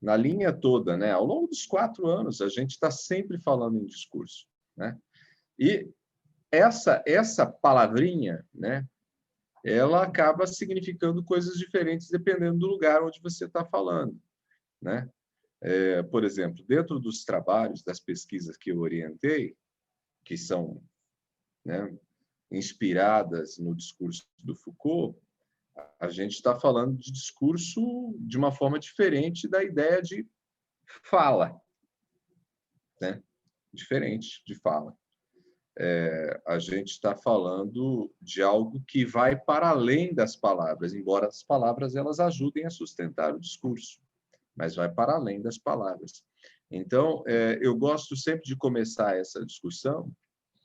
na linha toda, né? Ao longo dos 4 anos, a gente está sempre falando em discurso, né? E essa palavrinha, né? Ela acaba significando coisas diferentes dependendo do lugar onde você está falando, né? Por exemplo, dentro dos trabalhos, das pesquisas que eu orientei, que são, né, inspiradas no discurso do Foucault, a gente está falando de discurso de uma forma diferente da ideia de fala, né? Diferente de fala. A gente está falando de algo que vai para além das palavras, embora as palavras elas ajudem a sustentar o discurso, mas vai para além das palavras. Então, eu gosto sempre de começar essa discussão,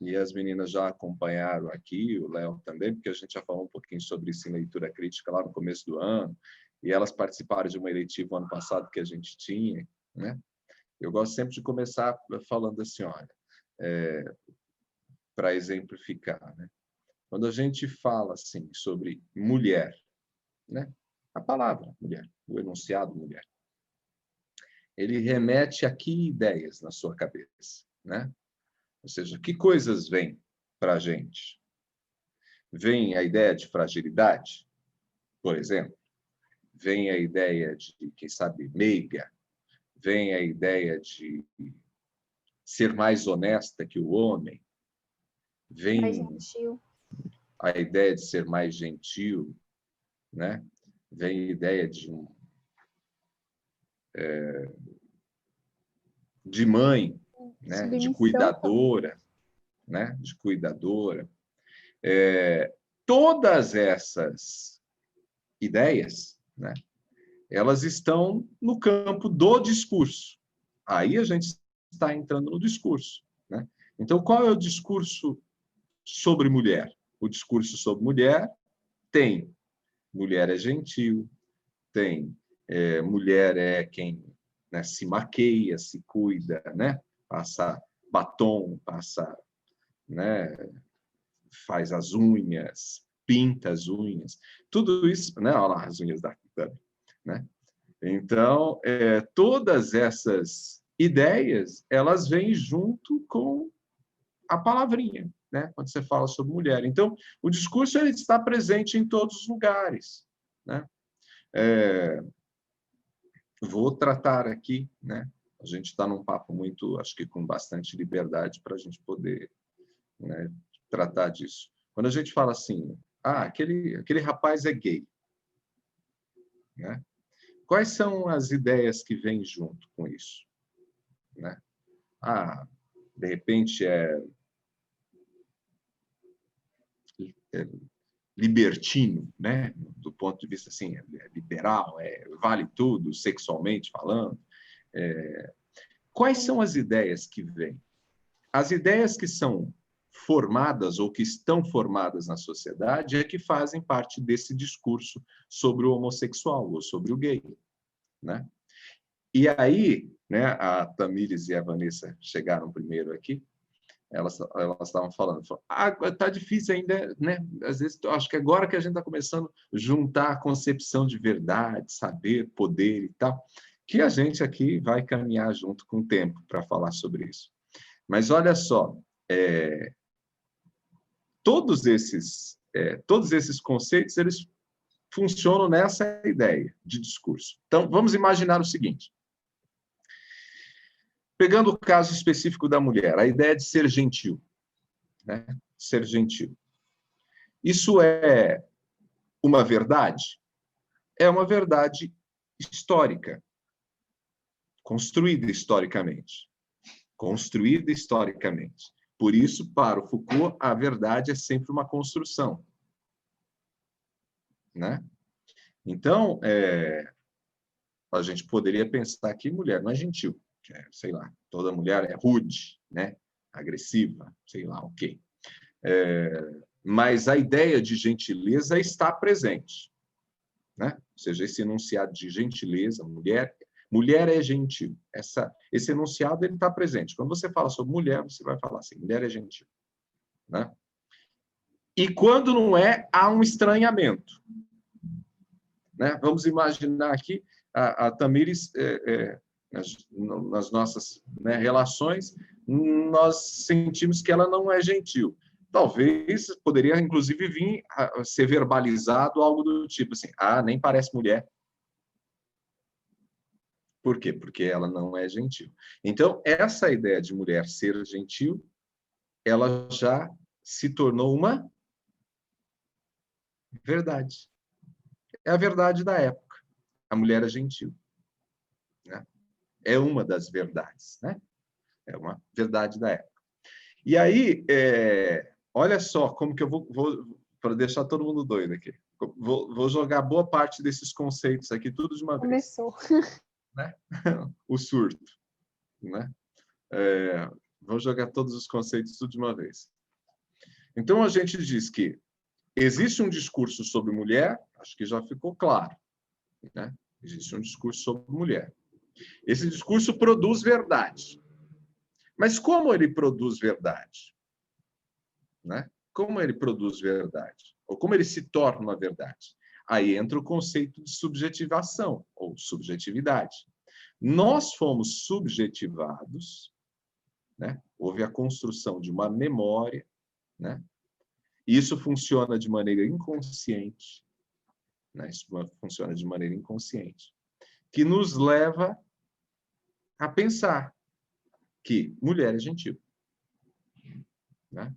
e as meninas já acompanharam aqui, o Léo também, porque a gente já falou um pouquinho sobre isso em leitura crítica lá no começo do ano, e elas participaram de uma eletiva ano passado que a gente tinha, né? Eu gosto sempre de começar falando assim, olha, para exemplificar, né? Quando a gente fala assim sobre mulher, né? A palavra mulher, o enunciado mulher, ele remete a que ideias na sua cabeça, né? Ou seja, que coisas vêm para a gente? Vem a ideia de fragilidade, por exemplo. Vem a ideia de, quem sabe, meiga. Vem a ideia de ser mais honesta que o homem. Mais Vem gentil. a ideia de ser mais gentil, né? Vem a ideia de mãe, né? De Submissão também. cuidadora, né? De cuidadora. Todas essas ideias, né? Elas estão no campo do discurso. Aí a gente está entrando no discurso, né? Então, qual é o discurso sobre mulher? O discurso sobre mulher tem mulher é gentil, tem mulher é quem, né, se maqueia, se cuida, né? Passa batom, passa, né, faz as unhas, pinta as unhas, tudo isso, né? Olha lá as unhas da, né? Então, todas essas ideias, elas vêm junto com a palavrinha, né? Quando você fala sobre mulher. Então, o discurso ele está presente em todos os lugares, né? Vou tratar aqui, né? A gente está num papo muito, acho que com bastante liberdade para a gente poder, né, tratar disso. Quando a gente fala assim, aquele rapaz é gay, né? Quais são as ideias que vêm junto com isso, né? De repente é libertino, né? Do ponto de vista assim, liberal, vale tudo, sexualmente falando. Quais são as ideias que vêm? As ideias que são formadas ou que estão formadas na sociedade é que fazem parte desse discurso sobre o homossexual ou sobre o gay, né? E aí, né, a Tamires e a Vanessa chegaram primeiro aqui, elas estavam falando, tá difícil ainda, né? Às vezes, acho que agora que a gente está começando a juntar a concepção de verdade, saber, poder e tal, que a gente aqui vai caminhar junto com o tempo para falar sobre isso. Mas olha só, todos esses conceitos, eles funcionam nessa ideia de discurso. Então, vamos imaginar o seguinte. Pegando o caso específico da mulher, a ideia de ser gentil, né? Ser gentil. Isso é uma verdade? É uma verdade histórica, construída historicamente. Construída historicamente. Por isso, para o Foucault, a verdade é sempre uma construção, né? Então, a gente poderia pensar que mulher não é gentil, sei lá, toda mulher é rude, né? Agressiva, sei lá o quê. Mas a ideia de gentileza está presente, né? Ou seja, esse enunciado de gentileza, mulher é gentil. Esse enunciado ele está presente. Quando você fala sobre mulher, você vai falar assim, mulher é gentil, né? E quando não é, há um estranhamento, né? Vamos imaginar aqui, a Tamires, nas nossas, né, relações, nós sentimos que ela não é gentil. Talvez poderia, inclusive, vir a ser verbalizado algo do tipo assim, nem parece mulher. Por quê? Porque ela não é gentil. Então, essa ideia de mulher ser gentil, ela já se tornou uma verdade. É a verdade da época. A mulher é gentil, né? É uma das verdades, né? É uma verdade da época. E aí, olha só como que eu vou para deixar todo mundo doido aqui. Vou jogar boa parte desses conceitos aqui tudo de uma vez. Começou. Né? O surto, né? Vou jogar todos os conceitos tudo de uma vez. Então, a gente diz que existe um discurso sobre mulher, acho que já ficou claro, né? Existe um discurso sobre mulher. Esse discurso produz verdade. Mas como ele produz verdade? Né? Como ele produz verdade? Ou como ele se torna uma verdade? Aí entra o conceito de subjetivação, ou subjetividade. Nós fomos subjetivados, né? Houve a construção de uma memória, né? Isso funciona de maneira inconsciente, né? Isso funciona de maneira inconsciente, que nos leva a pensar que mulher é gentil, né?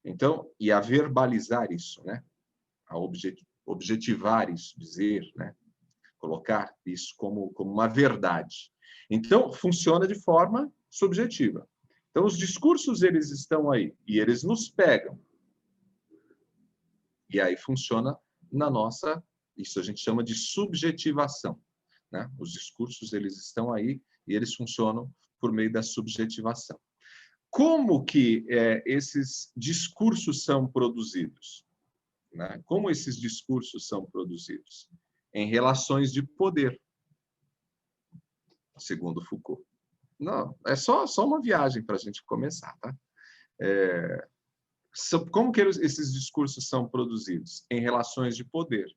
Então, e a verbalizar isso, né? A objetivar isso, dizer, né? Colocar isso como uma verdade. Então, funciona de forma subjetiva. Então, os discursos, eles estão aí, e eles nos pegam. E aí funciona na nossa, isso a gente chama de subjetivação, né? Os discursos, eles estão aí, e eles funcionam por meio da subjetivação. Como que esses discursos são produzidos? Né? Como esses discursos são produzidos? Em relações de poder, segundo Foucault. Não, é só uma viagem para a gente começar, tá? Como que esses discursos são produzidos? Em relações de poder.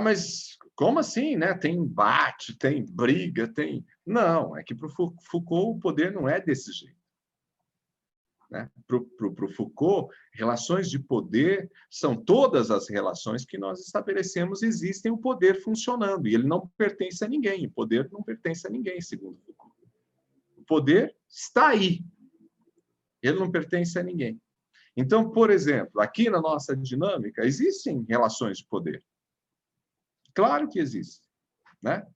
Mas como assim, né? Tem embate, tem briga, tem... Não, é que para o Foucault o poder não é desse jeito. Né? Para o Foucault, relações de poder são todas as relações que nós estabelecemos, existem o poder funcionando, e ele não pertence a ninguém, o poder não pertence a ninguém, segundo Foucault. O poder está aí, ele não pertence a ninguém. Então, por exemplo, aqui na nossa dinâmica, existem relações de poder. Claro que existem, né?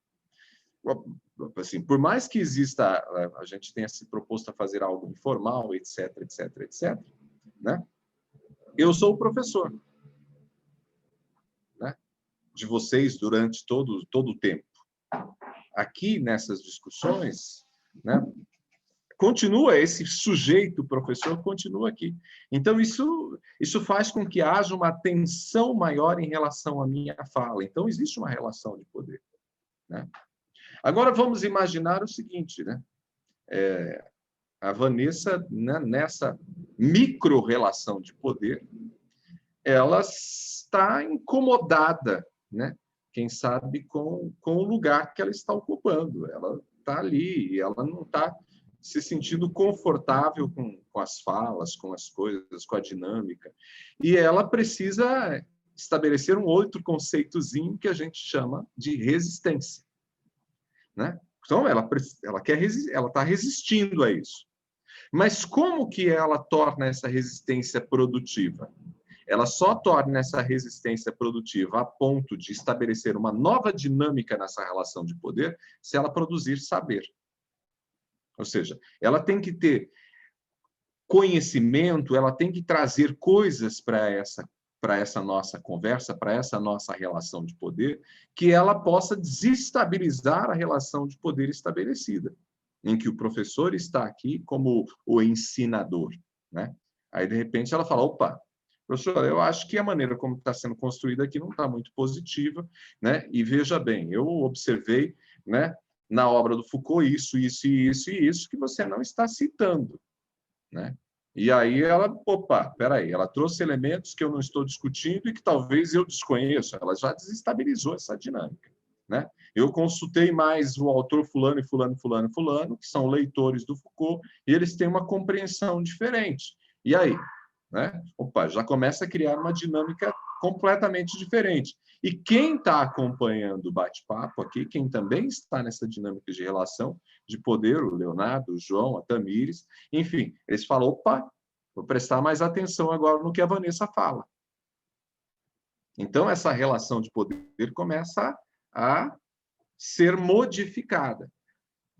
Assim, por mais que exista, a gente tenha se proposto a fazer algo informal, etc, etc, etc, né? Eu sou o professor, né? De vocês durante todo o tempo. Aqui, nessas discussões, né? Continua, esse sujeito, professor, continua aqui. Então, isso faz com que haja uma tensão maior em relação à minha fala. Então, existe uma relação de poder, né? Agora, vamos imaginar o seguinte, né? A Vanessa, né, nessa micro-relação de poder, ela está incomodada, né? Quem sabe com o lugar que ela está ocupando. Ela está ali e ela não está se sentindo confortável com as falas, com as coisas, com a dinâmica. E ela precisa estabelecer um outro conceitozinho que a gente chama de resistência, né? Então, ela está resistindo a isso. Mas como que ela torna essa resistência produtiva? Ela só torna essa resistência produtiva a ponto de estabelecer uma nova dinâmica nessa relação de poder se ela produzir saber. Ou seja, ela tem que ter conhecimento, ela tem que trazer coisas para essa nossa conversa, para essa nossa relação de poder, que ela possa desestabilizar a relação de poder estabelecida, em que o professor está aqui como o ensinador, né? Aí, de repente, ela fala, opa, professor, eu acho que a maneira como está sendo construída aqui não está muito positiva, né? E veja bem, eu observei, né, na obra do Foucault isso, isso e isso e isso que você não está citando, né? E aí ela, opa, peraí, ela trouxe elementos que eu não estou discutindo e que talvez eu desconheça, ela já desestabilizou essa dinâmica, né? Eu consultei mais o autor fulano e fulano, fulano, fulano, que são leitores do Foucault, e eles têm uma compreensão diferente. E aí? Né? Opa, já começa a criar uma dinâmica completamente diferente. E quem está acompanhando o bate-papo aqui, quem também está nessa dinâmica de relação de poder, o Leonardo, o João, a Tamires, enfim, eles falam, opa, vou prestar mais atenção agora no que a Vanessa fala. Então, essa relação de poder começa a ser modificada.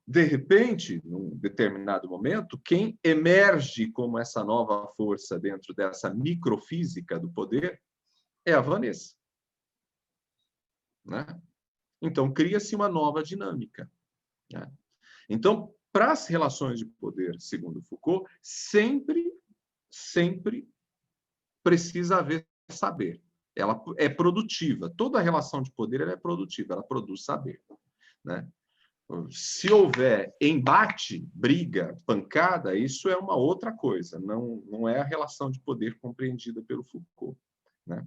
De repente, num determinado momento, quem emerge como essa nova força dentro dessa microfísica do poder é a Vanessa. Né? Então, cria-se uma nova dinâmica. Né? Então, para as relações de poder, segundo Foucault, sempre precisa haver saber. Ela é produtiva. Toda relação de poder ela é produtiva, ela produz saber. Né? Se houver embate, briga, pancada, isso é uma outra coisa. Não é a relação de poder compreendida pelo Foucault. Né?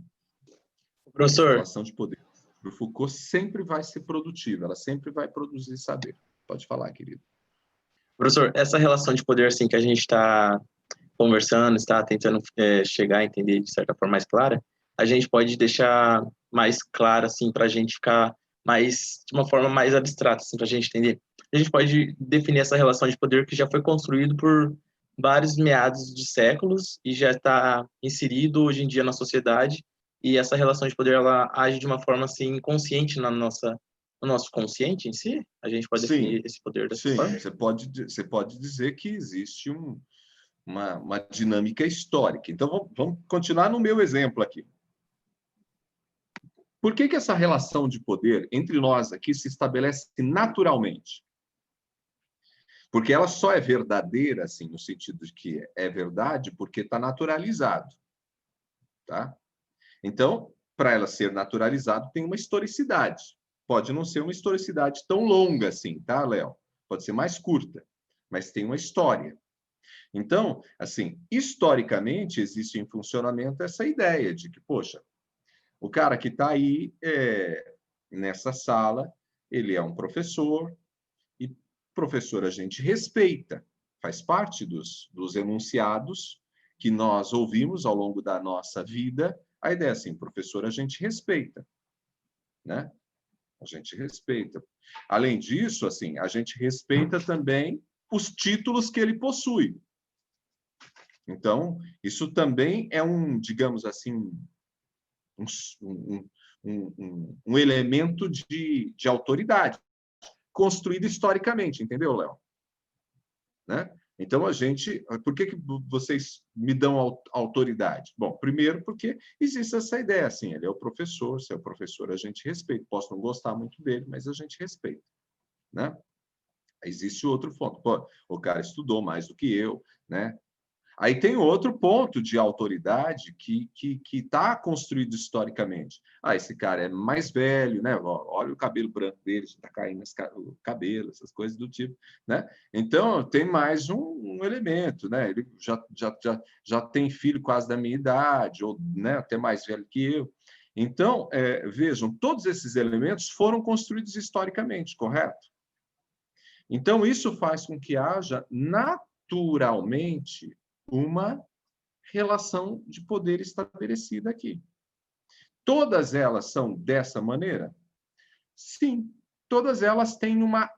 Professor, a relação de poder do Foucault sempre vai ser produtiva, ela sempre vai produzir saber. Pode falar, querido. professor, essa relação de poder assim que a gente está conversando, está tentando chegar a entender de certa forma mais clara, a gente pode deixar mais claro assim para a gente ficar mais de uma forma mais abstrata assim para a gente entender. A gente pode definir essa relação de poder que já foi construído por vários meados de séculos e já está inserido hoje em dia na sociedade, e essa relação de poder ela age de uma forma assim consciente no nosso consciente em si. A gente pode definir esse poder dessa forma. Você pode dizer que existe uma dinâmica histórica. Então, vamos continuar no meu exemplo aqui. Por que essa relação de poder entre nós aqui se estabelece naturalmente? Porque ela só é verdadeira, assim, no sentido de que é verdade, porque está naturalizado. Tá? Então, para ela ser naturalizado, tem uma historicidade. Pode não ser uma historicidade tão longa assim, tá, Léo? Pode ser mais curta, mas tem uma história. Então, assim, historicamente, existe em funcionamento essa ideia de que, poxa, o cara que está aí nessa sala, ele é um professor, e professor a gente respeita, faz parte dos enunciados que nós ouvimos ao longo da nossa vida. A ideia é assim, professor a gente respeita, né? A gente respeita. Além disso, assim, a gente respeita também os títulos que ele possui. Então, isso também é digamos assim, um elemento de autoridade, construído historicamente, entendeu, Léo? Né? Então, por que vocês me dão autoridade? Bom, primeiro porque existe essa ideia, assim, ele é o professor, se é o professor a gente respeita, posso não gostar muito dele, mas a gente respeita, né? Existe outro ponto, pô, o cara estudou mais do que eu, né? Aí tem outro ponto de autoridade que está construído historicamente. Esse cara é mais velho, né? Olha o cabelo branco dele, está caindo o cabelo, essas coisas do tipo, né? Então, tem mais um elemento, né? Ele já tem filho quase da minha idade, ou né, até mais velho que eu. Então, vejam, todos esses elementos foram construídos historicamente, correto? Então, isso faz com que haja naturalmente uma relação de poder estabelecida aqui. Todas elas são dessa maneira? Sim, todas elas têm uma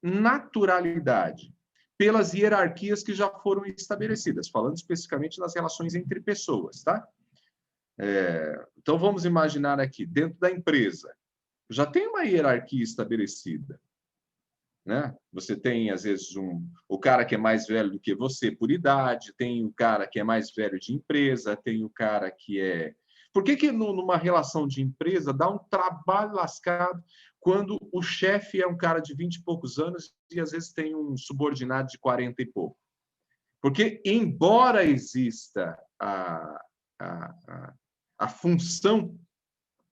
naturalidade pelas hierarquias que já foram estabelecidas, falando especificamente nas relações entre pessoas, tá? Então, vamos imaginar aqui, dentro da empresa, já tem uma hierarquia estabelecida. Né? Você tem, às vezes, o cara que é mais velho do que você por idade, tem o cara que é mais velho de empresa, tem o cara que é... Por que numa relação de empresa dá um trabalho lascado quando o chefe é um cara de 20 e poucos anos e, às vezes, tem um subordinado de 40 e pouco? Porque, embora exista a função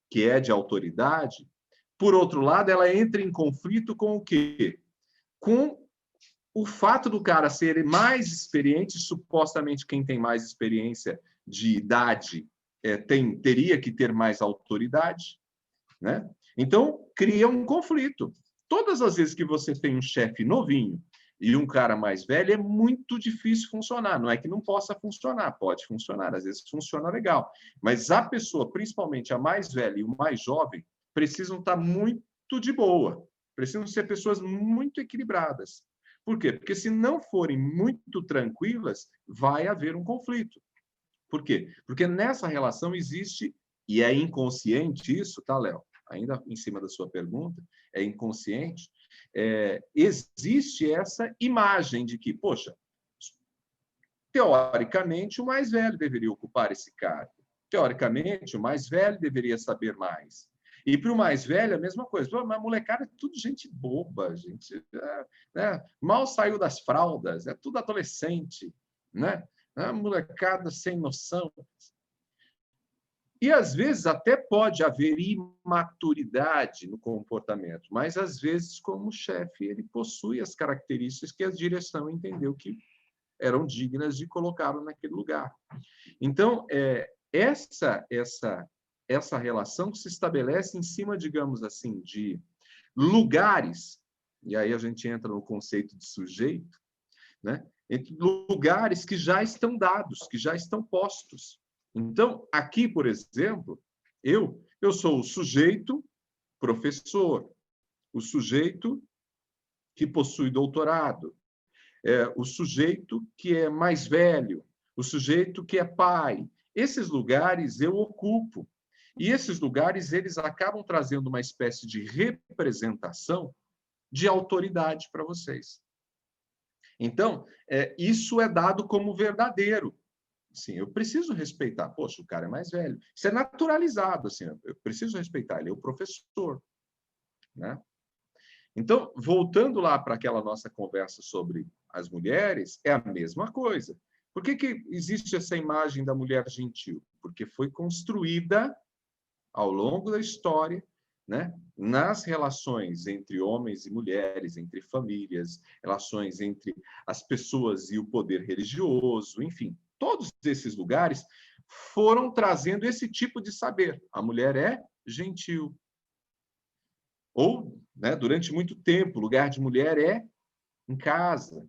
que é de autoridade, por outro lado, ela entra em conflito com o quê? Com o fato do cara ser mais experiente, supostamente quem tem mais experiência de idade teria que ter mais autoridade, né? Então, cria um conflito. Todas as vezes que você tem um chefe novinho e um cara mais velho, é muito difícil funcionar. Não é que não possa funcionar, pode funcionar, às vezes funciona legal. Mas a pessoa, principalmente a mais velha e o mais jovem, precisam estar muito de boa. Precisam ser pessoas muito equilibradas. Por quê? Porque se não forem muito tranquilas, vai haver um conflito. Por quê? Porque nessa relação existe, e é inconsciente isso, tá, Léo? Ainda em cima da sua pergunta, é inconsciente, existe essa imagem de que, poxa, teoricamente, o mais velho deveria ocupar esse cargo. Teoricamente, o mais velho deveria saber mais. E para o mais velho, a mesma coisa. Pô, mas molecada é tudo gente boba, gente. Né? Mal saiu das fraldas, é tudo adolescente. Né? A molecada sem noção. E, às vezes, até pode haver imaturidade no comportamento, mas, às vezes, como chefe, ele possui as características que a direção entendeu que eram dignas de colocá-lo naquele lugar. Então, essa relação que se estabelece em cima, digamos assim, de lugares, e aí a gente entra no conceito de sujeito, né? Entre lugares que já estão dados, que já estão postos. Então, aqui, por exemplo, eu sou o sujeito professor, o sujeito que possui doutorado, o sujeito que é mais velho, o sujeito que é pai. Esses lugares eu ocupo. E esses lugares eles acabam trazendo uma espécie de representação de autoridade para vocês. Então, isso é dado como verdadeiro. Assim, eu preciso respeitar. Poxa, o cara é mais velho. Isso é naturalizado. Assim, eu preciso respeitar. Ele é o professor. Né? Então, voltando lá para aquela nossa conversa sobre as mulheres, é a mesma coisa. Por que existe essa imagem da mulher gentil? Porque foi construída ao longo da história, né, nas relações entre homens e mulheres, entre famílias, relações entre as pessoas e o poder religioso, enfim, todos esses lugares foram trazendo esse tipo de saber. A mulher é gentil. Ou, né, durante muito tempo, o lugar de mulher é em casa.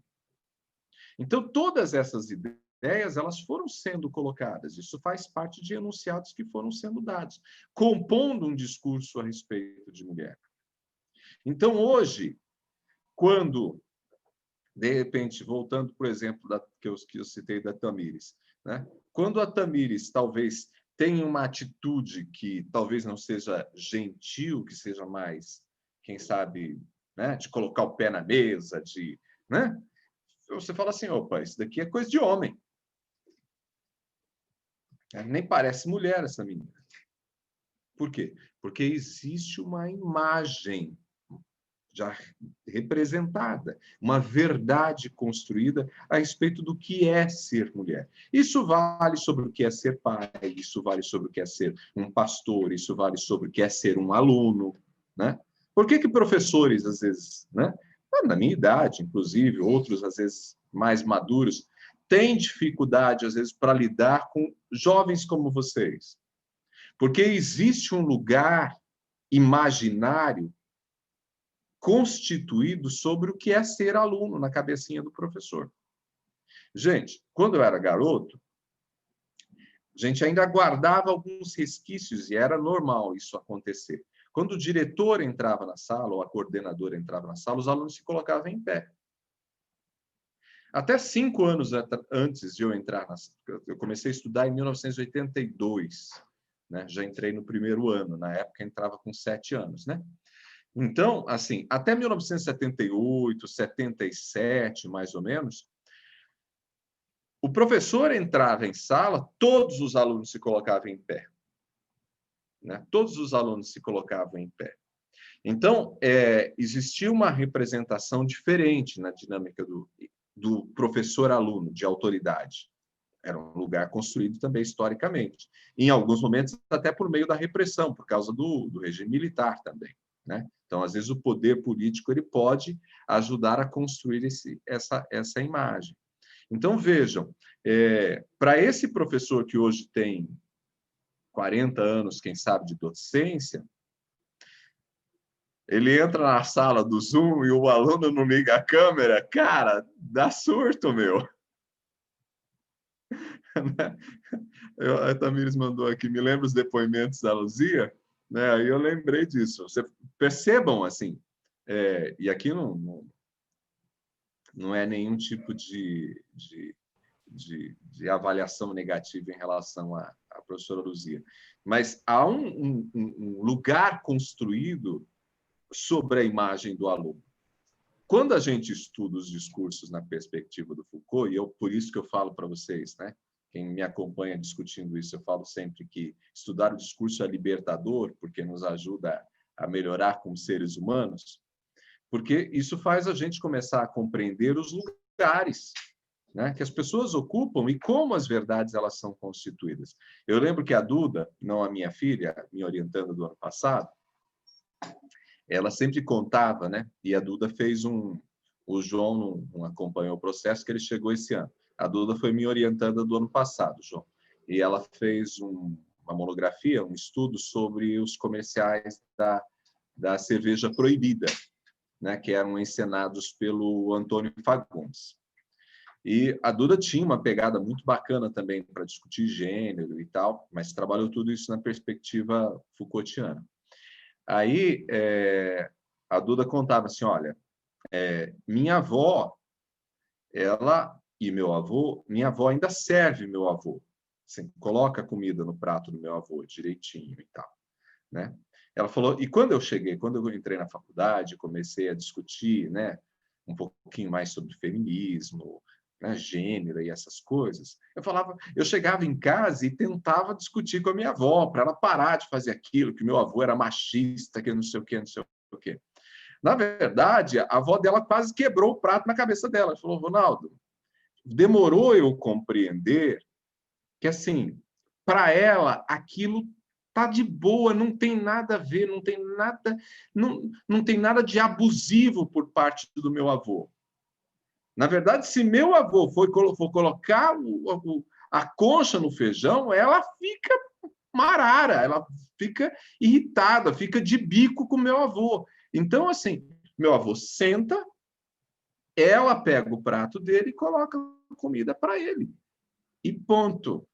Então, todas essas ideias elas foram sendo colocadas. Isso faz parte de enunciados que foram sendo dados, compondo um discurso a respeito de mulher. Então, hoje, quando, de repente, voltando, por exemplo, que eu citei da Tamires, né? Quando a Tamires talvez tenha uma atitude que talvez não seja gentil, que seja mais, quem sabe, né, de colocar o pé na mesa, né? Você fala assim, opa, isso daqui é coisa de homem. Nem parece mulher essa menina. Por quê? Porque existe uma imagem já representada, uma verdade construída a respeito do que é ser mulher. Isso vale sobre o que é ser pai, isso vale sobre o que é ser um pastor, isso vale sobre o que é ser um aluno, né? Por que professores, às vezes, né? Na minha idade, inclusive, outros, às vezes, mais maduros, têm dificuldade, às vezes, para lidar com jovens como vocês? Porque existe um lugar imaginário constituído sobre o que é ser aluno na cabecinha do professor. Gente, quando eu era garoto, a gente ainda guardava alguns resquícios e era normal isso acontecer. Quando o diretor entrava na sala ou a coordenadora entrava na sala, os alunos se colocavam em pé. Até 5 anos antes de eu entrar, eu comecei a estudar em 1982, né? Já entrei no primeiro ano, na época entrava com 7 anos, né? Então, assim, até 1978, 77, mais ou menos, o professor entrava em sala, todos os alunos se colocavam em pé. Né? Todos os alunos se colocavam em pé. Então, existia uma representação diferente na dinâmica do professor-aluno, de autoridade. Era um lugar construído também historicamente. Em alguns momentos, até por meio da repressão, por causa do regime militar também. Né? Então, às vezes, o poder político ele pode ajudar a construir essa imagem. Então, vejam, para esse professor que hoje tem 40 anos, quem sabe, de docência, Ele entra na sala do Zoom e o aluno não liga a câmera, cara, dá surto, meu. A Tamires mandou aqui, me lembra os depoimentos da Luzia, né? Aí eu lembrei disso. Você, percebam, assim, e aqui não é nenhum tipo de avaliação negativa em relação à professora Luzia, mas há um lugar construído sobre a imagem do aluno. Quando a gente estuda os discursos na perspectiva do Foucault, e por isso que eu falo para vocês, né? Quem me acompanha discutindo isso, eu falo sempre que estudar o discurso é libertador, porque nos ajuda a melhorar como seres humanos, porque isso faz a gente começar a compreender os lugares, né, que as pessoas ocupam e como as verdades elas são constituídas. Eu lembro que a Duda, não a minha filha, me orientando do ano passado, ela sempre contava, né? E a Duda fez o João não acompanhou o processo, que ele chegou esse ano. A Duda foi me orientando do ano passado, João. E ela fez uma monografia, um estudo sobre os comerciais da cerveja proibida, né? Que eram encenados pelo Antônio Fagundes. E a Duda tinha uma pegada muito bacana também para discutir gênero e tal, mas trabalhou tudo isso na perspectiva Foucaultiana. Aí a Duda contava assim, olha, minha avó, ela e meu avô, minha avó ainda serve meu avô, assim, coloca comida no prato do meu avô direitinho e tal, né? Ela falou, e quando eu entrei na faculdade, comecei a discutir, né, um pouquinho mais sobre feminismo, né, gênero e essas coisas, eu chegava em casa e tentava discutir com a minha avó para ela parar de fazer aquilo, que meu avô era machista, que não sei o quê, não sei o quê. Na verdade, a avó dela quase quebrou o prato na cabeça dela. Ela falou, Ronaldo, demorou eu compreender que, assim, para ela, aquilo tá de boa, não tem nada a ver, não tem nada de abusivo por parte do meu avô. Na verdade, se meu avô for colocar a concha no feijão, ela fica marara, ela fica irritada, fica de bico com meu avô. Então, assim, meu avô senta, ela pega o prato dele e coloca comida para ele. E ponto.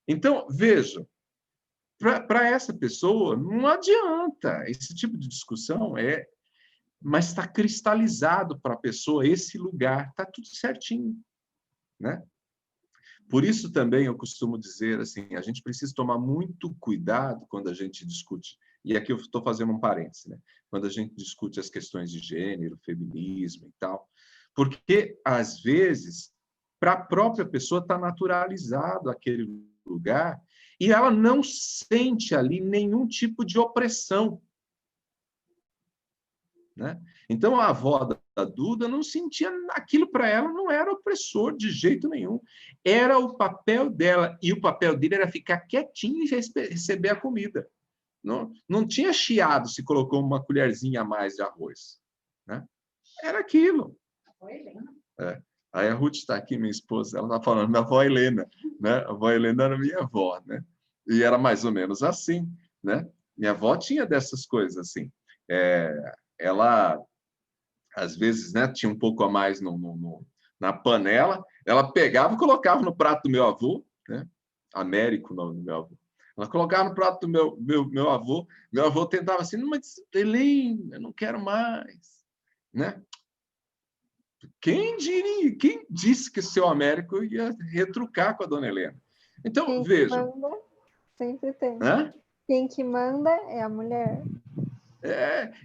Então, veja, para essa pessoa, não adianta. Esse tipo de discussão mas está cristalizado para a pessoa esse lugar, está tudo certinho, né? Por isso também eu costumo dizer assim, a gente precisa tomar muito cuidado quando a gente discute, e aqui eu estou fazendo um parêntese, né? Quando a gente discute as questões de gênero, feminismo e tal, porque às vezes para a própria pessoa está naturalizado aquele lugar e ela não sente ali nenhum tipo de opressão, né? Então, a avó da Duda não sentia aquilo, para ela não era opressor de jeito nenhum. Era o papel dela, e o papel dele era ficar quietinho e receber a comida. Não tinha chiado se colocou uma colherzinha a mais de arroz, né? Era aquilo. Aí a Ruth está aqui, minha esposa, ela está falando, minha avó Helena, né? A avó Helena era minha avó, né? E era mais ou menos assim, né? Minha avó tinha dessas coisas assim. Ela, às vezes, né, tinha um pouco a mais na panela, ela pegava e colocava no prato do meu avô, né? Américo, o nome do meu avô. Ela colocava no prato do meu avô tentava assim, mas Helena, eu não quero mais, né? Quem diria, quem disse que o seu Américo ia retrucar com a dona Helena? Então, Quem vejam. manda, sempre tem. Hã? Quem que manda é a mulher.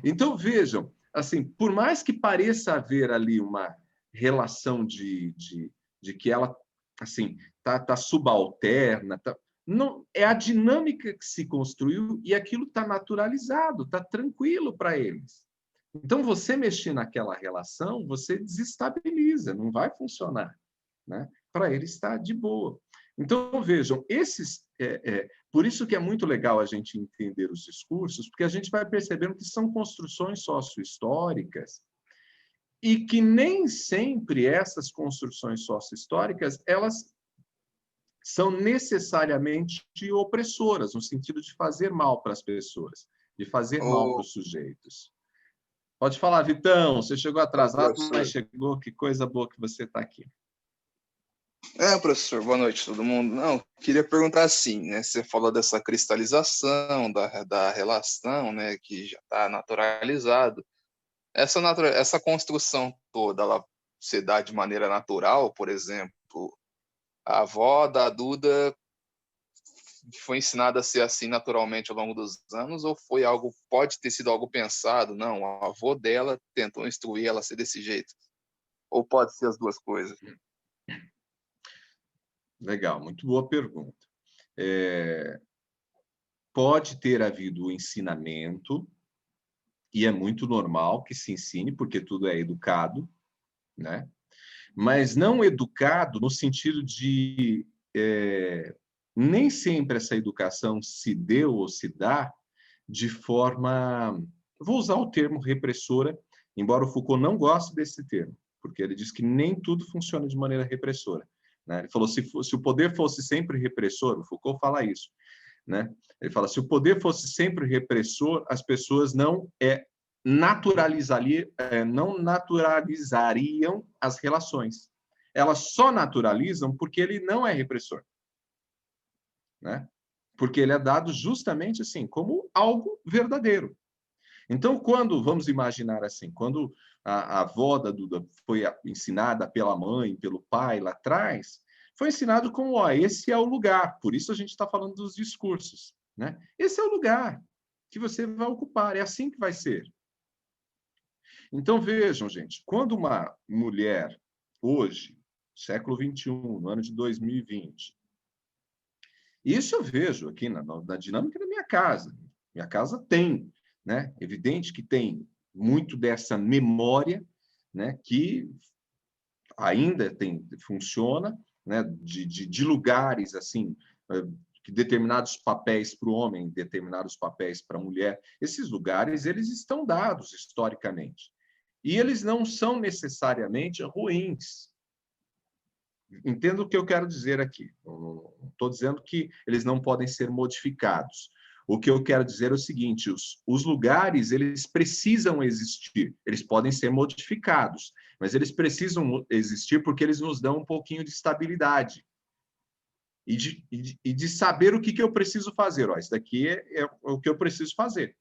Então, vejam, assim, por mais que pareça haver ali uma relação de que ela assim tá subalterna, não é a dinâmica que se construiu e aquilo está naturalizado, está tranquilo para eles. Então, você mexer naquela relação, você desestabiliza, não vai funcionar, né? Para ele está de boa. Então, vejam, por isso que é muito legal a gente entender os discursos, porque a gente vai percebendo que são construções sociohistóricas e que nem sempre essas construções sociohistóricas elas são necessariamente opressoras, no sentido de fazer mal para as pessoas. de fazer mal para os sujeitos. Pode falar, Vitão, você chegou atrasado, mas chegou, que coisa boa que você está aqui. Professor, boa noite a todo mundo. Não, queria perguntar assim, né? Você falou dessa cristalização da relação, né? Que já está naturalizado. Essa construção toda, ela se dá de maneira natural, por exemplo, a avó da Duda foi ensinada a ser assim naturalmente ao longo dos anos, ou pode ter sido algo pensado? Não, o avô dela tentou instruir ela a ser desse jeito. Ou pode ser as duas coisas? Legal, muito boa pergunta. Pode ter havido o ensinamento, e é muito normal que se ensine, porque tudo é educado, né? Mas não educado no sentido de nem sempre essa educação se deu ou se dá de forma, vou usar o termo repressora, embora o Foucault não goste desse termo, porque ele diz que nem tudo funciona de maneira repressora, né? Ele falou, se o poder fosse sempre repressor, o Foucault fala isso, né? Ele fala, se o poder fosse sempre repressor, as pessoas não naturalizariam as relações. Elas só naturalizam porque ele não é repressor, né? Porque ele é dado justamente assim, como algo verdadeiro. Então, vamos imaginar assim, quando a avó da Duda foi ensinada pela mãe, pelo pai lá atrás, foi ensinado como, esse é o lugar, por isso a gente está falando dos discursos, né? Esse é o lugar que você vai ocupar, é assim que vai ser. Então, vejam, gente, quando uma mulher, hoje, século XXI, no ano de 2020, isso eu vejo aqui na dinâmica da minha casa. Minha casa tem, né? Evidente que tem muito dessa memória, né? Que ainda funciona, né? De lugares assim, que determinados papéis para o homem, determinados papéis para a mulher. Esses lugares eles estão dados historicamente e eles não são necessariamente ruins. Entendo o que eu quero dizer aqui. Não estou dizendo que eles não podem ser modificados. O que eu quero dizer é o seguinte, os lugares, eles precisam existir. Eles podem ser modificados, mas eles precisam existir porque eles nos dão um pouquinho de estabilidade. E de saber o que eu preciso fazer. Isso daqui é o que eu preciso fazer.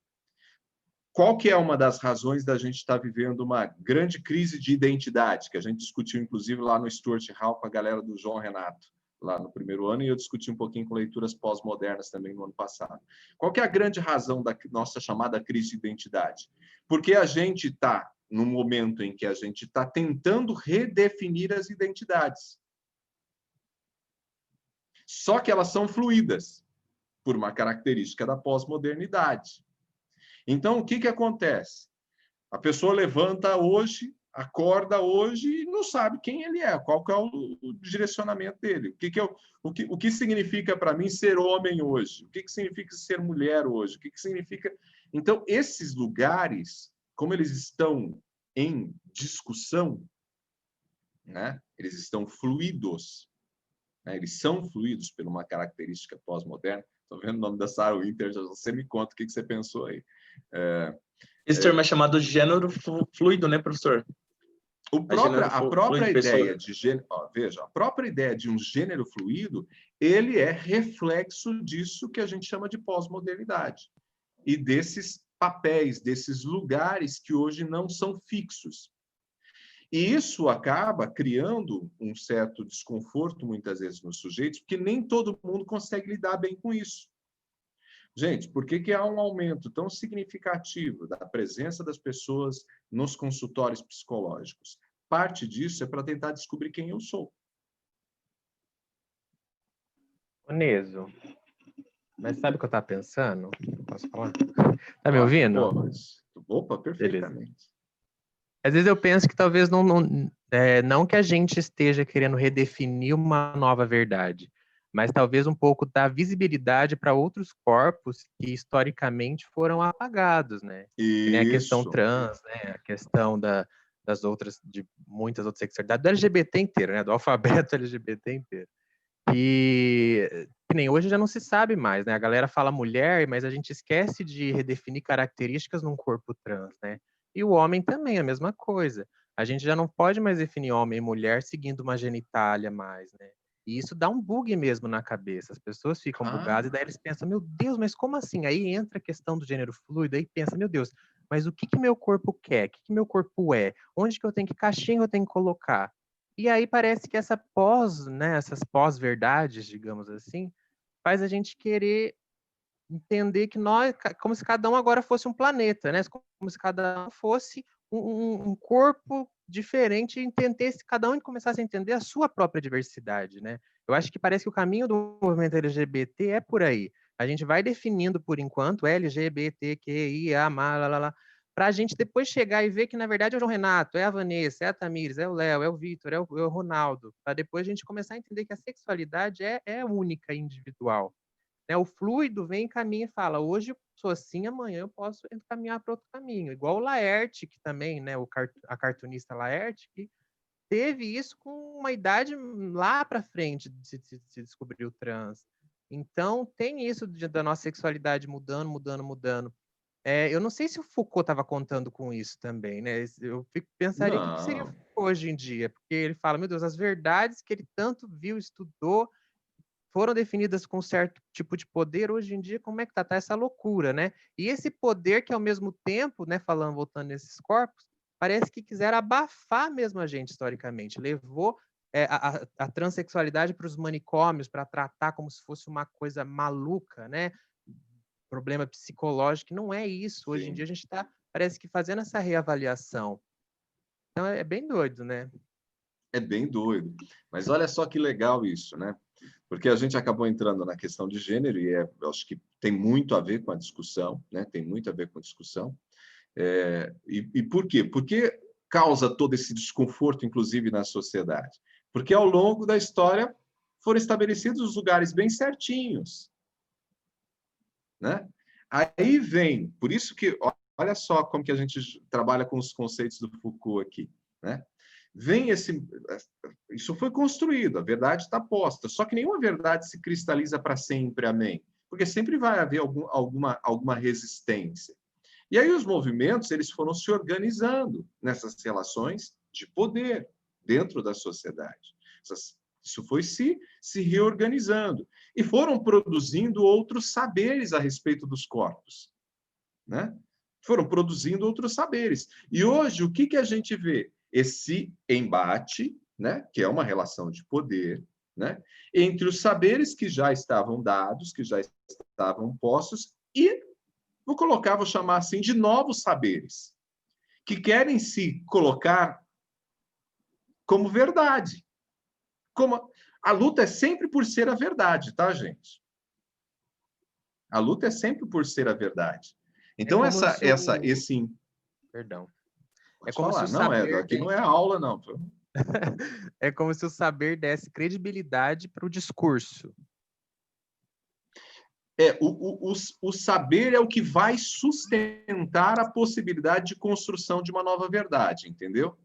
Qual que é uma das razões da gente estar vivendo uma grande crise de identidade, que a gente discutiu, inclusive, lá no Stuart Hall com a galera do João Renato, lá no primeiro ano, e eu discuti um pouquinho com leituras pós-modernas também no ano passado. Qual que é a grande razão da nossa chamada crise de identidade? Porque a gente está num momento em que a gente está tentando redefinir as identidades. Só que elas são fluídas, por uma característica da pós-modernidade. Então, o que acontece? A pessoa levanta hoje, acorda hoje e não sabe quem ele é, qual que é o direcionamento dele. O que significa para mim ser homem hoje? O que significa ser mulher hoje? O que significa... Então, esses lugares, como eles estão em discussão, né? Eles estão fluidos, né? Eles são fluidos por uma característica pós-moderna. Estou vendo o nome da Sarah Winter, você me conta o que você pensou aí. Esse termo é chamado gênero fluido, né, professor? A própria ideia de gênero, veja, a própria ideia de um gênero fluido, ele é reflexo disso que a gente chama de pós-modernidade e desses papéis, desses lugares que hoje não são fixos. E isso acaba criando um certo desconforto, muitas vezes, nos sujeitos, porque nem todo mundo consegue lidar bem com isso. Gente, por que há um aumento tão significativo da presença das pessoas nos consultórios psicológicos? Parte disso é para tentar descobrir quem eu sou. Oneso, mas sabe o que eu estava pensando? Posso falar? Tá me ouvindo? Opa, perfeitamente. Beleza. Às vezes eu penso que talvez não que a gente esteja querendo redefinir uma nova verdade, mas talvez um pouco da visibilidade para outros corpos que historicamente foram apagados, né? Que nem a questão trans, né? A questão de muitas outras sexualidades, do LGBT inteiro, né? Do alfabeto LGBT inteiro. E que nem hoje já não se sabe mais, né? A galera fala mulher, mas a gente esquece de redefinir características num corpo trans, né? E o homem também, a mesma coisa. A gente já não pode mais definir homem e mulher seguindo uma genitália mais, né? E isso dá um bug mesmo na cabeça. As pessoas ficam bugadas e daí eles pensam, meu Deus, mas como assim? Aí entra a questão do gênero fluido, aí pensa, meu Deus, mas o que que meu corpo quer? O que que meu corpo é? Onde que eu tenho que caixinha eu tenho que colocar? E aí parece que essa pós, né, essas pós-verdades, digamos assim, faz a gente querer entender que nós, como se cada um agora fosse um planeta, né? Como se cada um fosse um corpo diferente e entendesse, cada um começasse a entender a sua própria diversidade, né? Eu acho que parece que o caminho do movimento LGBT é por aí. A gente vai definindo por enquanto LGBTQIA, para a gente depois chegar e ver que na verdade é o João Renato, é a Vanessa, é a Tamires, é o Léo, é o Vitor, é o Ronaldo, para depois a gente começar a entender que a sexualidade é única e individual. Né? O fluido vem, caminha e fala, hoje eu sou assim, amanhã eu posso caminhar para outro caminho. Igual o Laerte, que também, né, a cartunista Laerte, que teve isso com uma idade lá para frente de se descobrir o trans. Então, tem isso da nossa sexualidade mudando. Eu não sei se o Foucault estava contando com isso também, né? Eu pensaria que seria Não. hoje em dia, porque ele fala, meu Deus, as verdades que ele tanto viu, estudou, foram definidas com certo tipo de poder, hoje em dia, como é que tá essa loucura, né? E esse poder que, ao mesmo tempo, né, voltando nesses corpos, parece que quiseram abafar mesmo a gente, historicamente. Levou a transexualidade para os manicômios, para tratar como se fosse uma coisa maluca, né? Problema psicológico, não é isso. Hoje em dia a gente está, parece que, fazendo essa reavaliação. Então é bem doido, né? É bem doido. Mas olha só que legal isso, né? Porque a gente acabou entrando na questão de gênero e eu acho que tem muito a ver com a discussão, né? Tem muito a ver com a discussão. E por quê? Porque causa todo esse desconforto, inclusive, na sociedade. Porque ao longo da história foram estabelecidos os lugares bem certinhos, né? Aí vem, por isso que, olha só como que a gente trabalha com os conceitos do Foucault aqui, né? Vem isso foi construído, a verdade está posta, só que nenhuma verdade se cristaliza para sempre, amém? Porque sempre vai haver alguma resistência. E aí os movimentos eles foram se organizando nessas relações de poder dentro da sociedade. Isso foi se reorganizando e foram produzindo outros saberes a respeito dos corpos, né? Foram produzindo outros saberes. E hoje o que a gente vê? Esse embate, né, que é uma relação de poder, né, entre os saberes que já estavam dados, que já estavam postos, e vou chamar assim, de novos saberes, que querem se colocar como verdade. A luta é sempre por ser a verdade, tá, gente? A luta é sempre por ser a verdade. Então, esse... Perdão. Pode como se falar. o Não, saber aqui não é aula, não. É como se o saber desse credibilidade para o discurso. O saber é o que vai sustentar a possibilidade de construção de uma nova verdade, entendeu?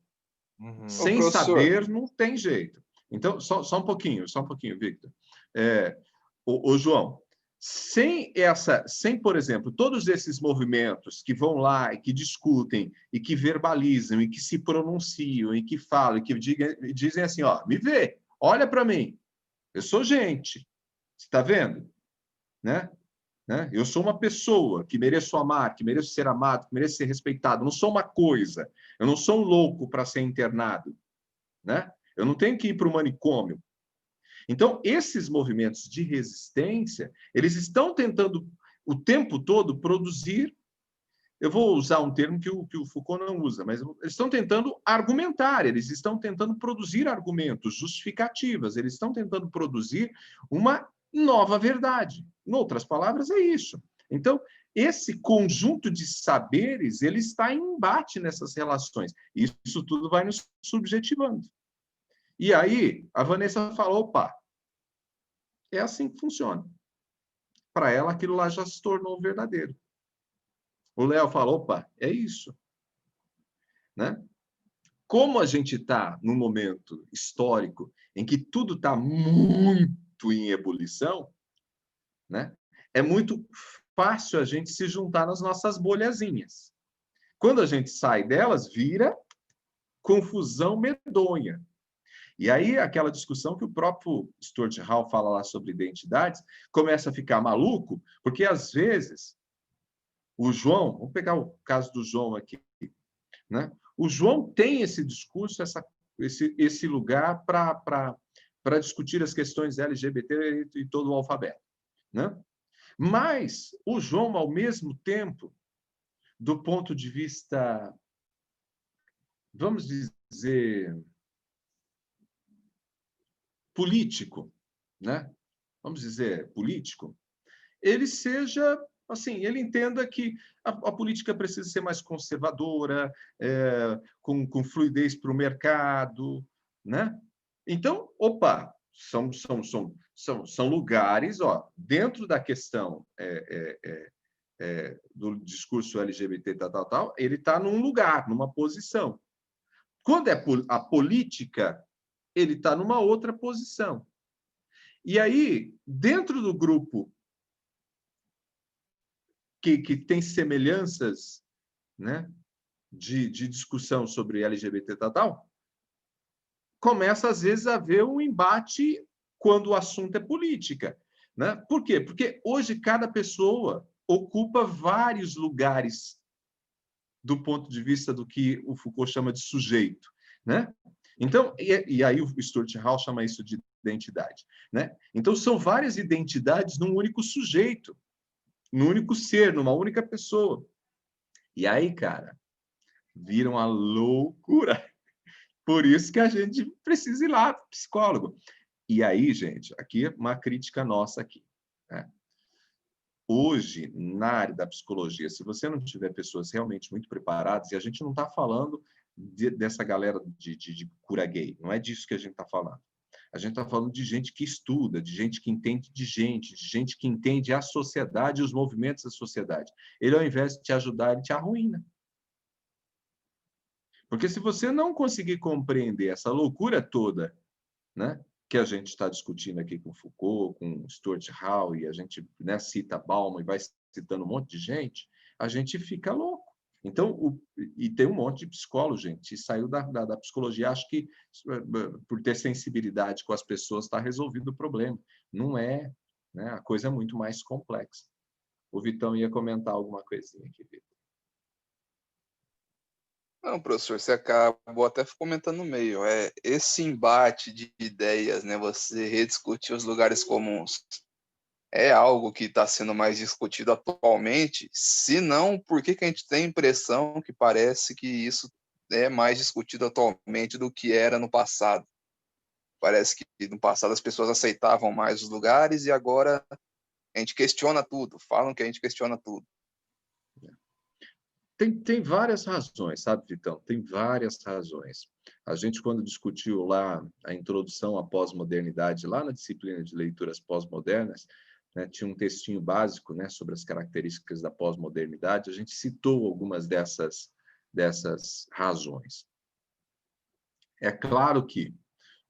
Uhum. Sem saber, não tem jeito. Então, só um pouquinho, Victor. João, sem, por exemplo, todos esses movimentos que vão lá e que discutem, e que verbalizam, e que se pronunciam, e que falam, e que dizem assim, ó, me vê, olha para mim, eu sou gente, você está vendo? Né? Eu sou uma pessoa que mereço amar, que mereço ser amado, que mereço ser respeitado. Eu não sou uma coisa. Eu não sou um louco para ser internado. Né? Eu não tenho que ir para o manicômio. Então, esses movimentos de resistência, eles estão tentando o tempo todo produzir. Eu vou usar um termo que o Foucault não usa, mas eles estão tentando argumentar, eles estão tentando produzir argumentos, justificativas, eles estão tentando produzir uma nova verdade. Em outras palavras, é isso. Então, esse conjunto de saberes, ele está em embate nessas relações. Isso tudo vai nos subjetivando. E aí, a Vanessa falou, opa, é assim que funciona. Para ela, aquilo lá já se tornou verdadeiro. O Léo falou, opa, é isso. Né? Como a gente está num momento histórico em que tudo está muito em ebulição, né? É muito fácil a gente se juntar nas nossas bolhazinhas. Quando a gente sai delas, vira confusão medonha. E aí, aquela discussão que o próprio Stuart Hall fala lá sobre identidades, começa a ficar maluco, porque, às vezes, o João, vamos pegar o caso do João aqui, né? O João tem esse discurso, esse lugar para discutir as questões LGBT e todo o alfabeto, né? Mas o João, ao mesmo tempo, do ponto de vista, vamos dizer, político, né? Vamos dizer, político, ele seja, assim, ele entenda que a política precisa ser mais conservadora, com fluidez para o mercado, né? Então, opa, são lugares, ó, dentro da questão do discurso LGBT, tal, ele está num lugar, numa posição. Quando é a política, ele está numa outra posição. E aí, dentro do grupo que tem semelhanças, né, de discussão sobre LGBT, começa, às vezes, a haver um embate quando o assunto é política, né? Por quê? Porque hoje cada pessoa ocupa vários lugares do ponto de vista do que o Foucault chama de sujeito, né? Então, e aí o Stuart Hall chama isso de identidade, né? Então, são várias identidades num único sujeito, num único ser, numa única pessoa. E aí, cara, vira uma loucura. Por isso que a gente precisa ir lá, psicólogo. E aí, gente, aqui uma crítica nossa aqui, né? Hoje, na área da psicologia, se você não tiver pessoas realmente muito preparadas, e a gente não está falando dessa galera de cura gay, não é disso que a gente está falando. A gente está falando de gente que estuda, de gente que entende de gente que entende a sociedade e os movimentos da sociedade. Ele, ao invés de te ajudar, ele te arruína. Porque se você não conseguir compreender essa loucura toda, né, que a gente está discutindo aqui com Foucault, com Stuart Hall, e a gente, né, cita Bauman e vai citando um monte de gente, a gente fica louco. Então, e tem um monte de psicólogo, gente, e saiu da psicologia, acho que por ter sensibilidade com as pessoas está resolvido o problema. Não é, né? A coisa é muito mais complexa. O Vitão ia comentar alguma coisinha aqui, Vitor. Não, professor, você acabou até comentando no meio. Esse embate de ideias, né? Você rediscutir os lugares comuns, é algo que está sendo mais discutido atualmente? Se não, por que a gente tem a impressão que parece que isso é mais discutido atualmente do que era no passado? Parece que no passado as pessoas aceitavam mais os lugares e agora a gente questiona tudo, falam que a gente questiona tudo. Tem várias razões, sabe, Vitão? Tem várias razões. A gente, quando discutiu lá a introdução à pós-modernidade, lá na disciplina de leituras pós-modernas, né, tinha um textinho básico, né, sobre as características da pós-modernidade, a gente citou algumas dessas razões. É claro que